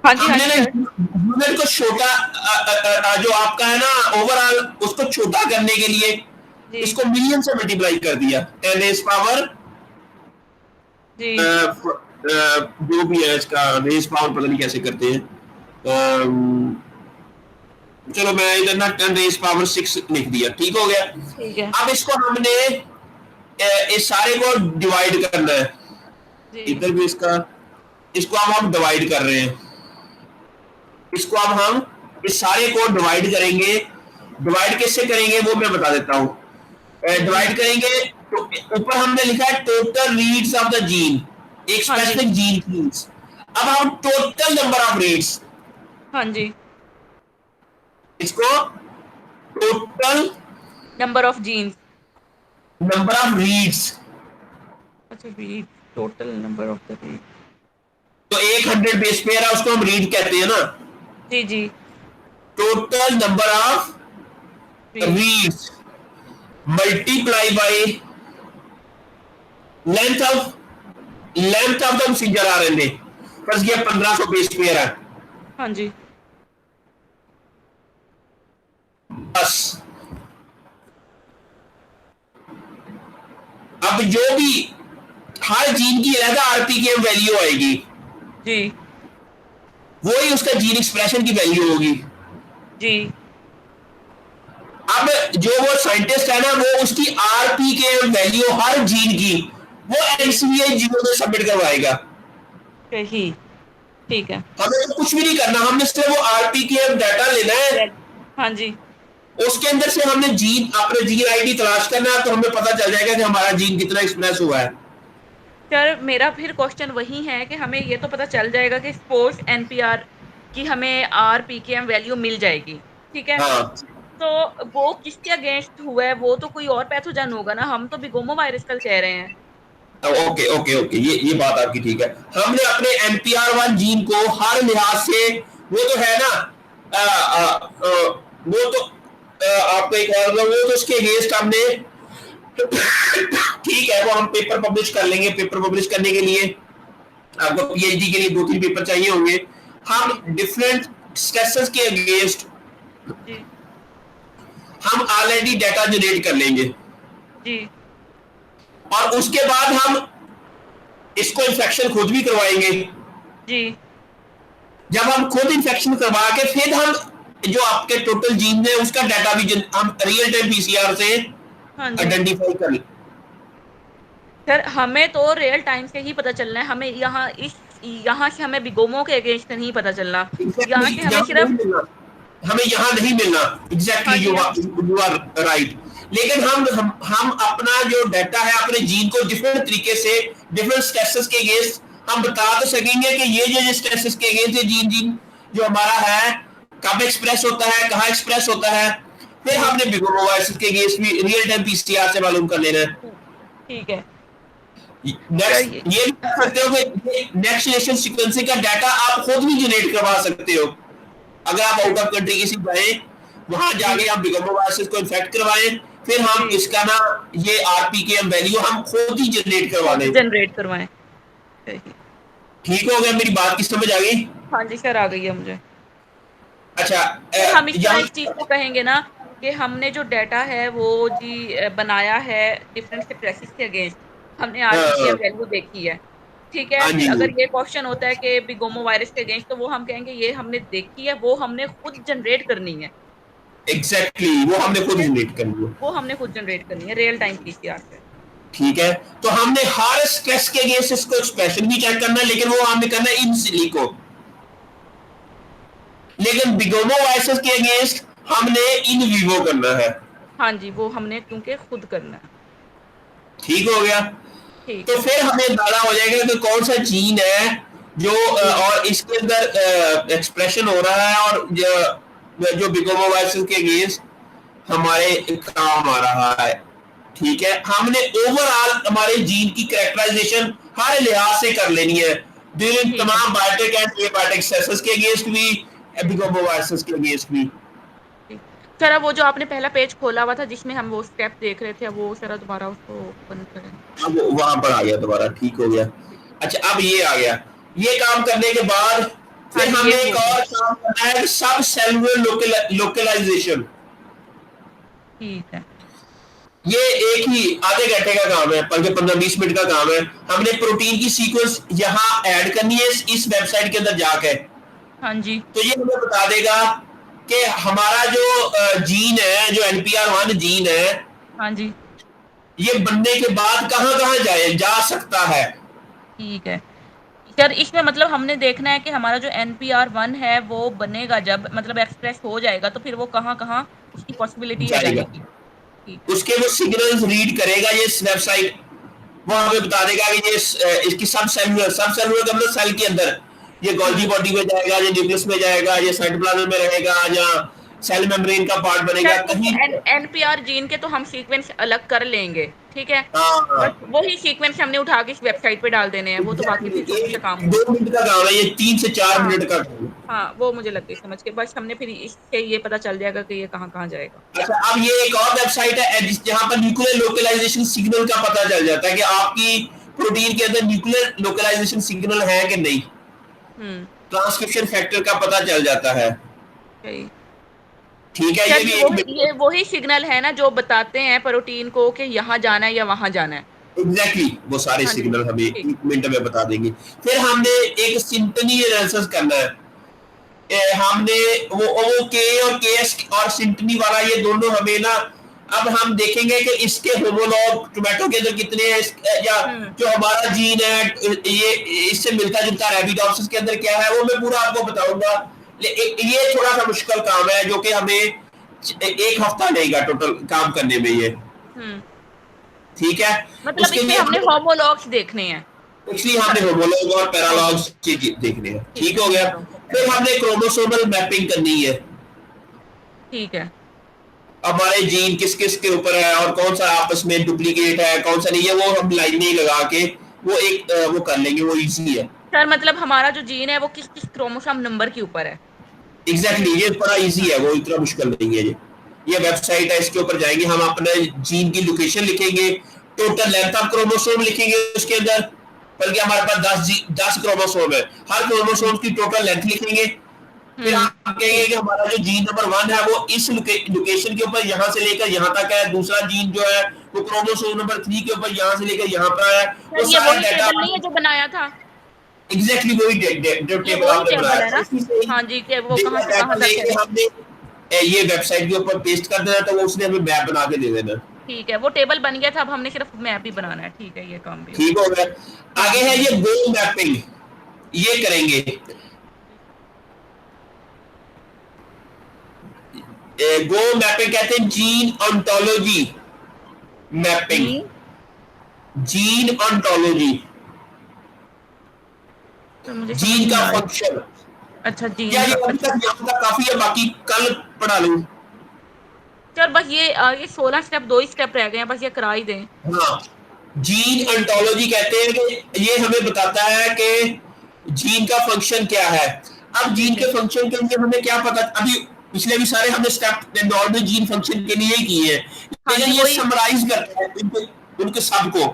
हाँ जी, हाँ हमने जी ना सर। यूनिट को छोटा जो आपका है ना ओवरऑल उसको छोटा करने के लिए जी, इसको मिलियन से मल्टीप्लाई कर दिया, 10 रेज पावर जी, जो भी है इसका रेज पावर पता नहीं कैसे करते हैं। चलो मैं इधर ना 10 रेज पावर 6 लिख दिया, ठीक हो गया। ठीक है। अब इसको हमने इस सारे को डिवाइड करना है, जी, इधर भी इसका, इसको अब हम डिवाइड कर रहे हैं, इसको अब हम इस सारे को डिवाइड करेंगे। डिवाइड कैसे करेंगे वो मैं बता देता हूँ। जी, डिवाइड करेंगे तो ऊपर हमने लिखा है total reads of the gene, एक हाँ जी, स्पेसिफिक जीन की। अब हम टोटल नंबर ऑफ रीड्स, हाँ जी। इसको total number of genes. Number of reads, अच्छा, read, total number of the read. तो 100 बेस पेयर है उसको हम रीड कहते हैं ना। जी, जी, total number of read. Reads multiply by length of the messenger RNA, बस ये 1500 बेस पेयर है हाँ जी, बस। अब जो भी हर जीन की अलग आरपीकेएम वैल्यू आएगी, जी, वही उसका जीन एक्सप्रेशन की वैल्यू होगी। जी, अब जो वो साइंटिस्ट है ना वो उसकी आरपीकेएम वैल्यू हर जीन की वो जी, एनसीबीआई जीनो में सबमिट करवाएगा। सही, ठीक है। हमें तो कुछ भी नहीं करना, हमने सिर्फ वो आरपीकेएम डाटा लेना है, हाँ जी। उसके अंदर से हमने जीन अपने जीन आईडी तलाश करना है, तो हमें पता चल जाएगा कि हमारा जीन कितना एक्सप्रेस हुआ है। सर मेरा फिर क्वेश्चन वही है कि हमें ये तो पता चल जाएगा कि स्पोर्ट्स एनपीआर की हमें आरपीकेएम वैल्यू मिल जाएगी, ठीक है? हाँ, तो वो किसके अगेंस्ट हुआ है? वो तो कोई और पैथोजन होगा ना, हम तो बिगोमो वायरस का कह रहे हैं। ओके ओके ओके, ये बात आपकी ठीक है। हमने अपने NPR1 जीन को हर लिहाज से, वो तो है ना, वो तो आपको एक और वो तो उसके अगेंस्ट हमने ठीक है, वो हम पेपर पब्लिश कर लेंगे। पेपर पब्लिश करने के लिए आपको पीएचडी के लिए 2-3 पेपर चाहिए होंगे। हम जी, डिफरेंट स्ट्रेसेस के अगेंस्ट जी, हम ऑलरेडी डाटा जनरेट कर लेंगे, जी, और उसके बाद हम इसको इन्फेक्शन खुद भी करवाएंगे। जी, जब हम खुद इन्फेक्शन करवा के फिर हम जो आपके टोटल जीन है उसका डाटा भी हम रियल टाइम पीसीआर से हाँ जी। आइडेंटिफाई कर लें। सर हमें तो रियल टाइम से ही पता चलना है, हमें यहाँ से हमें बिगोमो के अगेंस्ट नहीं पता चलना। यहाँ एग्जैक्टली से हमें यहाँ नहीं सिर्फ मिलना, हमें यहाँ नहीं मिलना। हाँ एग्जैक्टली जी, हाँ। You are right. लेकिन हम अपना जो डाटा है अपने जीन को डिफरेंट तरीके से डिफरेंट स्ट्रेसेस के अगेंस्ट हम बता तो सकेंगे कि ये स्ट्रेसेस के अगेंस्ट जीन जो हमारा है कब एक्सप्रेस होता है, कहाँ एक्सप्रेस होता है। फिर जी, हमने बिगोमो वायरस के अगेंस्ट भी रियल टाइम पीसीआर से मालूम कर लेना है। ठीक ठीक है। नेक्स्ट सर ये भी कर हाँ, सकते हो कि नेक्स्ट जनरेशन सीक्वेंसिंग का डाटा आप खुद भी जनरेट करवा सकते हो। अगर आप आउट ऑफ कंट्री किसी गए, वहां जी, जाके आप बिगोमो वायरस को इन्फेक्ट करवाएं, फिर हम जी, इसका ना ये आरपीकेएम वैल्यू हम खुद ही जनरेट करवा खुद लें। जनरेट करवाएँ। सही। ठीक हो गया, मेरी बात की समझ आ गई। हाँ जी, सर आ गई है मुझे। अच्छा फिर हम इस तरह यहाँ इस चीज़ को कहेंगे ना कि हमने जो डाटा है वो जी बनाया है डिफरेंट स्पेसिस के अगेंस्ट, हमने आरपीकेएम वैल्यू देखी है, ठीक है? हाँ फिर जी अगर ये क्वेश्चन होता है कि बिगोमो वायरस के अगेंस्ट तो वो हम कहेंगे ये हमने देखी है, वो हमने खुद जनरेट करनी है, एग्जैक्टली वो हमने ठीक खुद है? जनरेट करनी है। वो हमने खुद जनरेट करनी है रियल टाइम पीसीआर से। ठीक है, तो हमने हर स्ट्रेस के अगेंस्ट इसको एक्सप्रेशन भी चेक करना है, लेकिन वो हमने करना है इन सिलिको। लेकिन बिगोमो वायरस के अगेंस्ट हमने इन विवो करना है। हाँ जी, वो हमने क्योंकि खुद करना है। ठीक हो गया। ठीक तो है। फिर हमें अंदाजा हो जाएगा कि कौन सा जीन है जो जी, और इसके अंदर एक्सप्रेशन हो रहा है, और जो बिगोमो वायरस के अगेंस्ट हमारे काम आ रहा है। ठीक है, हमने ओवरऑल हमारे जीन की कैरेक्टराइजेशन हर लिहाज से कर लेनी है, ड्यूरिंग ठीक है, तमाम बायोटिक एंड एबायोटिक स्ट्रेसेस के अगेंस्ट भी, बिगोमो वायरस के अगेंस्ट भी। ठीक। ज़रा वो जो आपने पहला पेज खोला हुआ था जिसमें हम वो स्टेप देख रहे थे, वो ज़रा दोबारा उसको ओपन करें। अब वहां पर आ गया दोबारा, ठीक हो गया। अच्छा अब ये आ गया। ये काम करने के बाद हाँ फिर जी, ये हमने हो एक गया। और काम करना है, सब सेलुलर लोकलाइजेशन। ठीक है। ये एक ही आधे घंटे का काम है, बल्कि 15-20 मिनट का काम है। हमने प्रोटीन की सीक्वेंस यहाँ ऐड करनी है इस वेबसाइट के अंदर जाके। हाँ जी। तो ये हमें बता देगा कि हमारा जो जीन है, जो NPR1 जीन है, हाँ जी। ये बनने के बाद कहाँ कहाँ जा सकता है। ठीक है। सर इसमें मतलब हमने देखना है कि हमारा जो NPR1 है वो बनेगा जब मतलब एक्सप्रेस हो जाएगा तो फिर वो कहाँ-कहाँ उसकी पॉसिबिलिटी है जाएगा जाने की। ठीक है। उसके वो सिग्नल्स रीड करेगा ये वेबसाइट। वो हमें बता देगा कि ये इसकी सब सेलुलर का मतलब सेल के अंदर ये गोल्गी हुँ। बॉडी में जाएगा, ये न्यूक्लियस में जाएगा, ये साइटोप्लाज्म में रहेगा, या सेल मेम्ब्रेन का पार्ट बनेगा सर तो कहीं। NPR जीन के तो हम सीक्वेंस अलग कर लेंगे, ठीक है? हाँ बस वही सीक्वेंस हमने उठा के इस वेबसाइट पे डाल देने हैं, वो तो बाकी एग्जैक्टली, फिर छोटा-सा काम एक होगा। 2 मिनट का काम है, ये 3 से 4 हाँ, मिनट का काम है। हाँ, वो मुझे लग गई समझ के बस हमने फिर इससे ये पता चल जाएगा कि ये कहाँ-कहाँ जाएगा। अच्छा अब ये एक और वेबसाइट है जहाँ पर न्यूक्लियर लोकलाइजेशन सिग्नल का पता चल जाता है कि आपकी प्रोटीन के अंदर न्यूक्लियर लोकलाइजेशन सिग्नल है कि नहीं। हुँ, ट्रांसक्रिप्शन फैक्टर का पता चल जाता है। सही। ठीक है, सर ये भी एक ये वही सिग्नल है ना जो बताते हैं प्रोटीन को कि यहाँ जाना है या वहाँ जाना है? एग्जैक्टली वो सारे हाँ जी, सिग्नल हमें ठीक। 1 मिनट में बता देंगे। फिर हमने एक सिंटनी एनालिसिस करना है। हमने वो के और के एस और सिंटनी वाला, ये दोनों हमें ना, अब हम देखेंगे कि इसके होमोलॉग टोमेटो के अंदर कितने हैं, या हुँ, जो हमारा जीन है ये इससे मिलता जुलता रैबिडोप्सिस के अंदर क्या है, वो मैं पूरा आपको बताऊंगा। ये थोड़ा सा मुश्किल काम है जो कि हमें 1 हफ्ता लगेगा टोटल काम करने में ये। हुँ। ठीक है, मतलब उसके इसमें लिए हमने हमें होमोलॉग्स देखने हैं। इसलिए हमने होमोलॉग और ओके, पैरालॉग्स देखने हैं। ठीक ठीक है, हो गया। होमोलॉग्स और फिर पैरेलल। हमने क्रोमोसोमल मैपिंग करनी है, ठीक है। हमारे जीन किस किस के ऊपर है और कौन सा आपस में डुप्लीकेट है कौन सा नहीं है, वो हम लाइन में लगा के वो एक वो कर लेंगे, वो इजी है। सर मतलब हमारा जो जीन है वो किस-किस क्रोमोसोम नंबर के ऊपर है? एग्जैक्टली ये बड़ा इजी है, वो इतना मुश्किल नहीं है। ये वेबसाइट है, इसके ऊपर जाएंगे हम, अपने जीन की लोकेशन लिखेंगे, टोटल लेंथ ऑफ क्रोमोसोम लिखेंगे उसके अंदर, बल्कि हमारे पास 10 क्रोमोसोम है, हर क्रोमोसोम की टोटल लेंथ लिखेंगे। फिर हुँ, हम कहेंगे ठीक। कि हमारा जो जीन नंबर 1 है वो इस लोकेशन के ऊपर यहाँ से लेकर यहाँ तक है, दूसरा जीन जो है वो क्रोमोसोम नंबर 3 के ऊपर यहाँ से लेकर यहाँ पर है। वो सर ये सारा वही डाटा टेबल नहीं है जो बनाया था? एग्जैक्टली वही जो ये टेबल वही आपने बनाया टेबल है था, ना? इसी से हाँ जी, कि वो कहाँ डेटा से डाटा कहाँ तक है। लेके हमने ये वेबसाइट के ऊपर पेस्ट कर देना, तो वो उसने हमें मैप बना के दे देना। ठीक है, वो टेबल बन गया था, अब हमने सिर्फ मैप ही बनाना है। ठीक है, ये काम भी हो ठीक गया। हो गया। ठीक आगे है, है समझ ये गई। गो मैपिंग, ये करेंगे। गो मैपिंग कहते हैं जीन ऑन्टोलॉजी मैपिंग, जी, जीन ऑन्टोलॉजी, तो मुझे समझ जीन नहीं का आ रही। फंक्शन। अच्छा जीन यार का ये अभी अच्छा। तक यहाँ तक काफी है, बाकी कल पढ़ा लूं। सर बस ये 16 स्टेप 2 ही स्टेप रह गए हैं, बस ये करा ही दें। हाँ, जीन ऑन्टोलॉजी कहते हैं कि ये हमें बताता है कि जीन का फंक्शन क्या है। अब जीन ठीक है। के फंक्शन के लिए हमें क्या पता, अभी पिछले भी सारे हमने स्टेप नॉर्मल जीन फंक्शन के लिए ही किए हैं, हाँ लेकिन जी, ये वही समराइज करता है उनके सबको।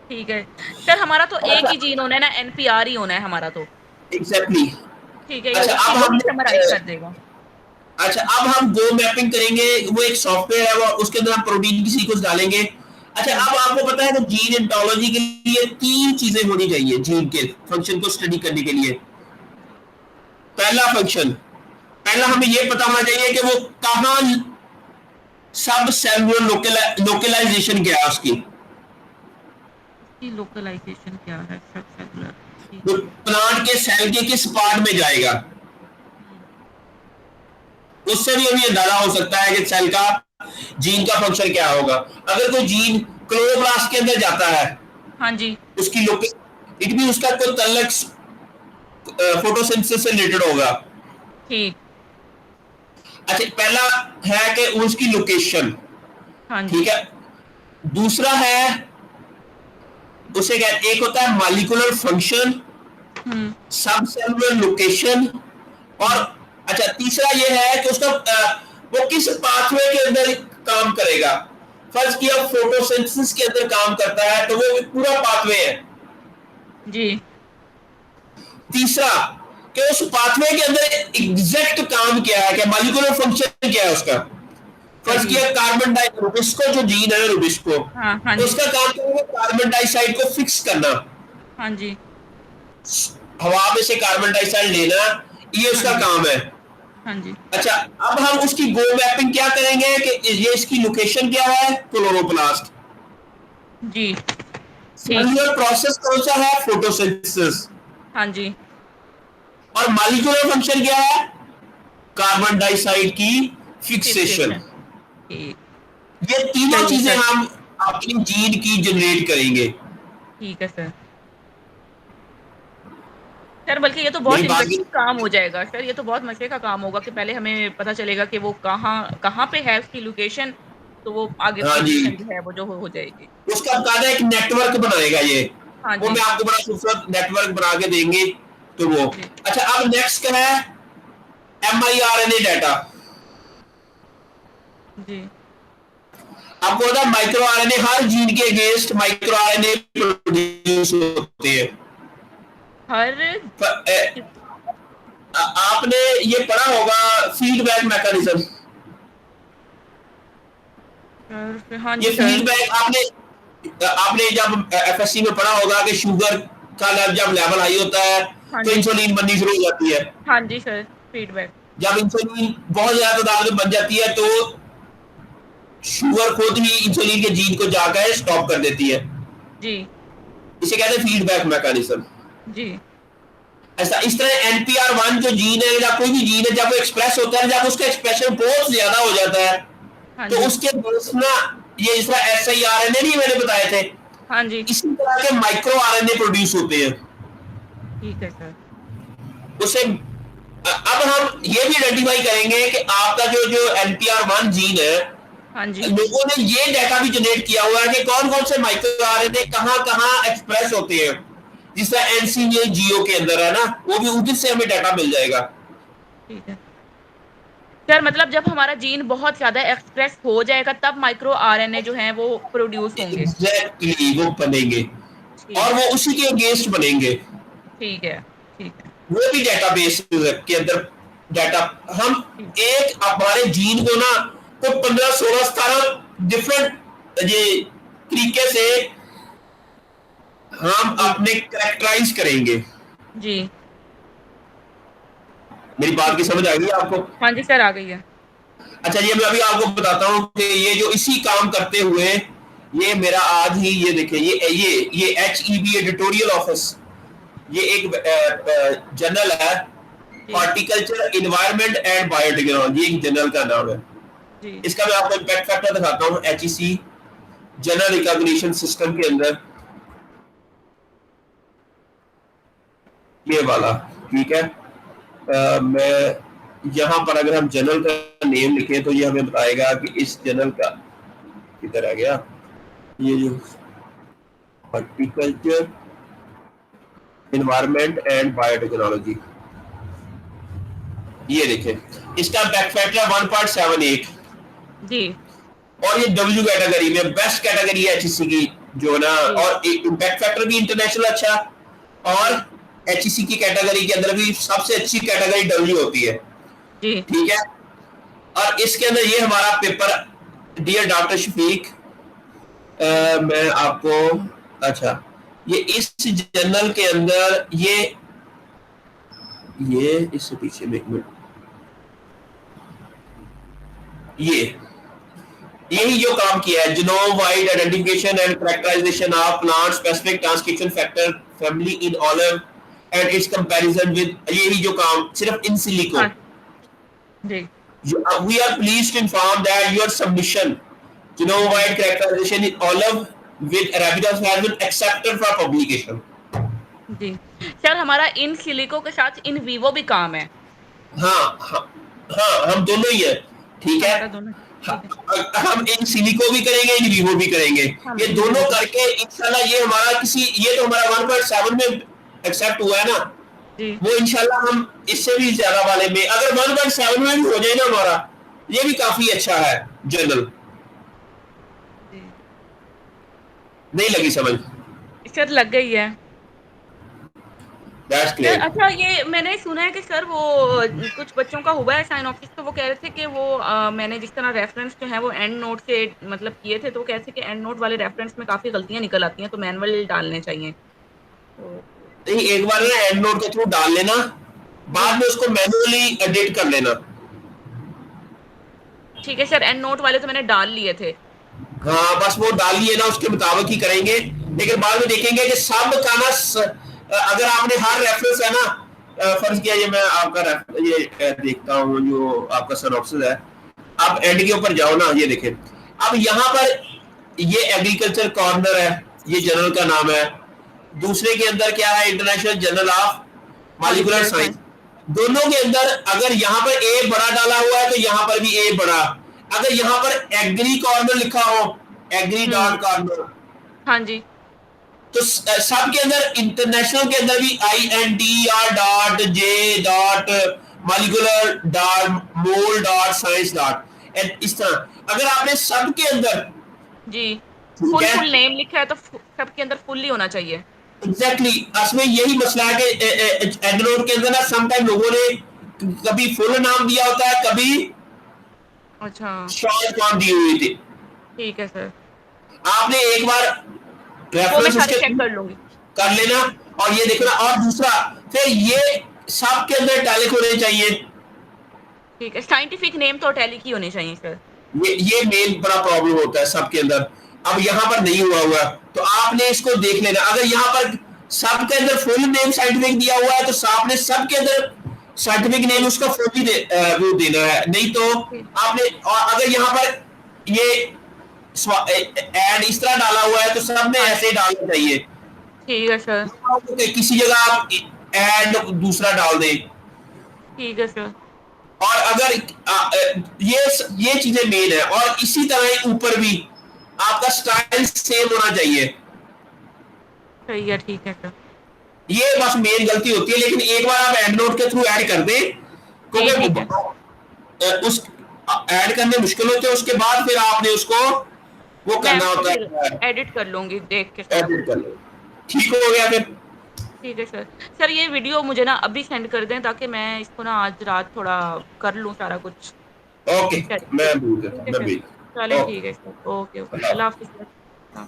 ठीक है। सर हमारा तो एक अच्छा ही जीन होना है ना, NPR ही होना है हमारा तो। एग्जैक्टली। ठीक है, ये अच्छा उसी अब वही हमने समराइज़ कर देगा। अच्छा अब हम गो मैपिंग करेंगे, वो एक सॉफ्टवेयर है, वो उसके अंदर हम प्रोटीन की सीक्वेंस डालेंगे। अच्छा हुँ, अब आपको पता है कि जीन एंटोलॉजी के लिए 3 चीजें होनी चाहिए जीन के फंक्शन को स्टडी करने के लिए। जी, पहला फंक्शन, पहला हमें यह पता होना चाहिए कि वो कहाँ, सब सेलुलर लोकलाइजेशन क्या है उसकी, उसकी लोकलाइज़ेशन क्या है सब सेलुलर? ठीक वो है। प्लांट के सेल के किस पार्ट में जाएगा। हुँ, उससे भी हमें अंदाजा हो सकता है कि सेल का जीन का फंक्शन क्या होगा। अगर कोई जीन क्लोरोप्लास्ट के अंदर जाता है, हाँ जी, उसकी लोके इट भी उसका कोई तल्लक फोटोसिंथेसिस से रिलेटेड होगा। ठीक। अच्छा पहला है कि उसकी लोकेशन, हाँ जी। ठीक है। दूसरा है उसे कहते, एक होता है मॉलिक्यूलर फंक्शन, हुँ, सब सेलुलर लोकेशन, और हुँ, अच्छा तीसरा ये है कि उसका वो किस पाथवे के अंदर काम करेगा। फर्ज किया फोटोसिंथेसिस के अंदर काम करता है तो वो पूरा पाथवे है। जी। तीसरा कि उस पाथवे के अंदर एग्जैक्ट काम क्या है, क्या मॉलिक्यूलर फंक्शन क्या है उसका। हाँ फर्ज जी। किया कार्बन डाई रुबिस्को जो जीन है रुबिस्को, हाँ, हाँ तो जी। उसका काम क्या है कार्बन डाइऑक्साइड को फिक्स करना, हाँ जी। हवा में से कार्बन डाइऑक्साइड लेना, ये हाँ उसका जी। काम है। हाँ जी। अच्छा, अब हम उसकी गो मैपिंग क्या करेंगे कि ये इसकी लोकेशन क्या है, क्लोरोप्लास्ट। जी। ठीक। सेल्यूलर प्रोसेस कौन सा है, फोटोसिंथेसिस। हाँ जी। और मॉलिक्यूलर फंक्शन क्या है, कार्बन डाइऑक्साइड की फिक्सेशन। फिक्सेशन। ठीक। ये तीनों सही है चीजें सर। हम अपनी जीन की जनरेट करेंगे। ठीक है सर। सर बल्कि ये तो बहुत मेरी बात की इंटरेस्टिंग काम हो जाएगा सर, ये तो बहुत मज़े का काम होगा कि पहले हमें पता चलेगा कि वो कहाँ कहाँ पे है उसकी लोकेशन, तो वो आगे हाँ उसकी जी, डिसीज़न जो है वो जो हो जाएगी। उसका बकायदा एक नेटवर्क बनाएगा ये, हाँ वो जी। मैं आपको बड़ा खूबसूरत नेटवर्क बना के देंगे। तो वो जी। अच्छा, अब नेक्स्ट क्या है, mRNA डाटा। जी। आपको पता है माइक्रो आरएनए, हर जीन के अगेंस्ट माइक्रो आरएनए प्रोड्यूस होते हैं। हर किस आपने ये पढ़ा होगा फीडबैक मैकेनिज्म। सर हाँ ये जी सर। फीडबैक आपने आपने जब एफएससी में पढ़ा होगा कि शुगर का जब लेवल हाई होता है हाँ तो जी। इंसुलिन बननी शुरू हो जाती है। हाँ जी सर, फीडबैक। जब इंसुलिन बहुत ज्यादा तादाद में बन जाती है तो शुगर खुद ही इंसुलिन के जीन को जाकर स्टॉप कर देती है। जी। इसे कहते हैं फीडबैक मैकेनिज्म। जी। ऐसा इस तरह NPR1 जो जीन है या कोई भी जीन है, जब वो एक्सप्रेस होता है, जब उसका एक्सप्रेशन बहुत ज्यादा हो जाता है हाँ तो जी। उसके बेस ना, ये जिस तरह SIRNA नहीं मैंने बताए थे, हाँ जी। इसी तरह के माइक्रो आरएनए प्रोड्यूस होते हैं। ठीक है सर। उसे अब हम ये भी आइडेंटिफाई करेंगे कि आपका जो जो NPR1 जीन है, हाँ जी। लोगों ने ये डाटा भी जनरेट किया हुआ है कि कौन कौन से माइक्रो आरएनए कहां कहां एक्सप्रेस होते हैं। जिस तरह NCA-GO के अंदर है ना, वो भी उधर से हमें डाटा मिल जाएगा। ठीक है। सर मतलब जब हमारा जीन बहुत ज़्यादा एक्सप्रेस हो जाएगा तब माइक्रो आरएनए जो हैं वो प्रोड्यूस होंगे। एग्जैक्टली वो बनेंगे और ठीक है। वो उसी के अगेंस्ट बनेंगे। ठीक है। ठीक है। वो भी डेटाबेस के अंदर डाटा, हम ठीक। एक हमारे जीन को ना तो 15 16 17 डिफरेंट ये तरीके से हम जी। अपने कैरेक्टराइज करेंगे। जी। मेरी बात की ठीक है। समझ आ गई आपको। हाँ जी सर, आ गई है। अच्छा, ये मैं अभी आपको बताता हूँ कि ये जो इसी काम करते हुए, ये मेरा आज ही ये देखिए, ये HEB एडिटोरियल ऑफिस, ये एक जर्नल है, जी। हॉर्टिकल्चर इन्वायरमेंट एंड बायोटेक्नोलॉजी, एक जर्नल का नाम है। जी। इसका मैं आपको इम्पैक्ट फैक्टर दिखाता हूँ, HEC जनरल रिकॉग्निशन सिस्टम के अंदर, ये वाला, ठीक है। मैं यहाँ पर अगर हम जनरल का नेम लिखें तो ये हमें बताएगा कि इस जनरल का किधर आ गया, ये जो हॉर्टिकल्चर इन्वायरमेंट एंड बायोटेक्नोलॉजी, ये देखें, इसका इम्पैक्ट फैक्टर 1.78 जी। और ये W कैटेगरी में बेस्ट कैटेगरी है HEC की जो ना, जी। और इम्पैक्ट फैक्टर भी इंटरनेशनल अच्छा, और जी। HEC की कैटेगरी के अंदर भी सबसे अच्छी कैटेगरी W होती है, जी। ठीक है। और इसके अंदर ये हमारा पेपर, डियर डॉक्टर शफीक, मैं आपको, अच्छा, ये इस जर्नल के अंदर ये इससे पीछे में एक मिनट, ये यही जो काम किया है, genome wide identification and characterization of plant specific transcription factor family in olive and its comparison with, यही जो काम सिर्फ इन सिलिको। हाँ। जी। We are pleased to inform that your submission, genome जी। wide characterization in olive with Arabidopsis has been accepted for publication. जी। Sir हमारा in silico के साथ इन विवो भी काम है। हाँ हाँ हाँ, हम दोनों ही है, ठीक है। हमारा दोनों ठीक है। हम इन सिलिको भी करेंगे, इन विवो भी करेंगे, हम ये इन दोनों विवो भी करके इंशाल्लाह ये हमारा किसी, ये तो हमारा 1.7 में एक्सेप्ट हुआ है ना, जी। वो इंशाल्लाह हम इससे भी ज्यादा वाले में, अगर 1.7 में भी हो जाए ना हमारा, ये भी काफी अच्छा है जर्नल। जी। नहीं लगी समझ? सर लग गई है। That's sir clear. अच्छा ये मैंने सुना है कि सर वो कुछ बच्चों का हुआ है साइनॉप्सिस तो वो कह रहे थे कि वो मैंने जिस तरह रेफरेंस जो है वो एंड नोट से मतलब किए थे तो वो कह रहे थे कि एंड नोट वाले रेफरेंस में काफ़ी गलतियाँ निकल आती हैं तो मैनुअल डालने चाहिए। तो नहीं, एक बार ना एंड नोट के थ्रू डाल लेना, जी, बाद में उसको मैनुअली एडिट कर लेना। ठीक है सर एंड नोट वाले तो मैंने डाल लिए थे। हाँ बस वो डाल लिए ना, उसके मुताबिक ही करेंगे, लेकिन बाद में देखेंगे कि सब का ना अगर आपने हर रेफरेंस है ना, फर्ज किया ये मैं आपका ये देखता हूँ जो आपका सिनॉप्सिस है। आप एंड के ऊपर जाओ ना, ये देखें। अब यहाँ पर ये एग्रीकल्चर कॉर्नर है, ये जर्नल का नाम है। दूसरे के अंदर क्या है, international journal of molecular molecular science. Science. दोनों के अंदर अगर यहाँ पर ए बड़ा डाला हुआ है तो यहाँ पर भी ए बड़ा। अगर यहाँ पर एग्री कॉर्नर लिखा हो, एग्री हुँ, डॉट कॉर्नर, हाँ जी, तो सब के अंदर, इंटरनेशनल के अंदर भी INTR dot J dot molecular dot mol dot science dot, इस तरह अगर आपने सब के अंदर, जी। ठीक है, फुल नेम लिखा है तो सबके अंदर फुल ही होना चाहिए। एग्जैक्टली असमें यही मसला है कि एंड्रॉइड के अंदर ना समटाइम लोगों ने कभी फुल नाम दिया होता है, कभी अच्छा, शॉर्ट फॉर्म दी हुई थी। ठीक है सर। आपने एक बार वो मैं रेफरेंस सारे उसके चेक कर लूँगी। कर लेना, और ये देखना। और दूसरा, फिर ये सब के अंदर टैलिक होने चाहिए। ठीक है, साइंटिफिक नेम तो इटैलिक ही होने चाहिए सर। ये मेन बड़ा प्रॉब्लम होता है सबके अंदर। अब यहाँ पर नहीं हुआ हुआ, तो आपने इसको देख लेना। अगर यहाँ पर सब के अंदर फुल नेम साइंटिफिक दिया हुआ है तो आपने सबके अंदर साइंटिफिक नेम उसका फुल ही वो देना है, नहीं तो ठीक आपने। और अगर यहाँ पर ये एड इस तरह डाला हुआ है तो सब में हाँ ऐसे ही जी, डालना चाहिए। ठीक है सर, किसी जगह आप एड दूसरा डाल दें। ठीक है सर। और अगर ये चीजें मेन है, और इसी तरह ही ऊपर भी आपका स्टाइल सेम होना चाहिए। सही है, ठीक है सर। ये बस मेन गलती होती है, लेकिन एक बार आप एंड नोट के थ्रू ऐड कर दें, जी, क्योंकि ठीक है। उस ऐड करने मुश्किल होते हैं, उसके बाद फिर आपने उसको वो मैं करना उसको होता फिर है, एडिट कर लूँगी देख के सारा कुछ। एडिट कर लो। ठीक हो गया फिर। ठीक है सर। सर ये वीडियो मुझे ना अभी सेंड कर दें ताकि मैं इसको ना आज रात थोड़ा कर लूँ सारा कुछ ओके, सेट। मैं भूल ठीक गया, है मैं सर। भी। चलें ओके, ठीक है सर। Okay, okay. अल्लाह अल्लाह हाफ़िज़। हाफ़िज़ सर। हाँ।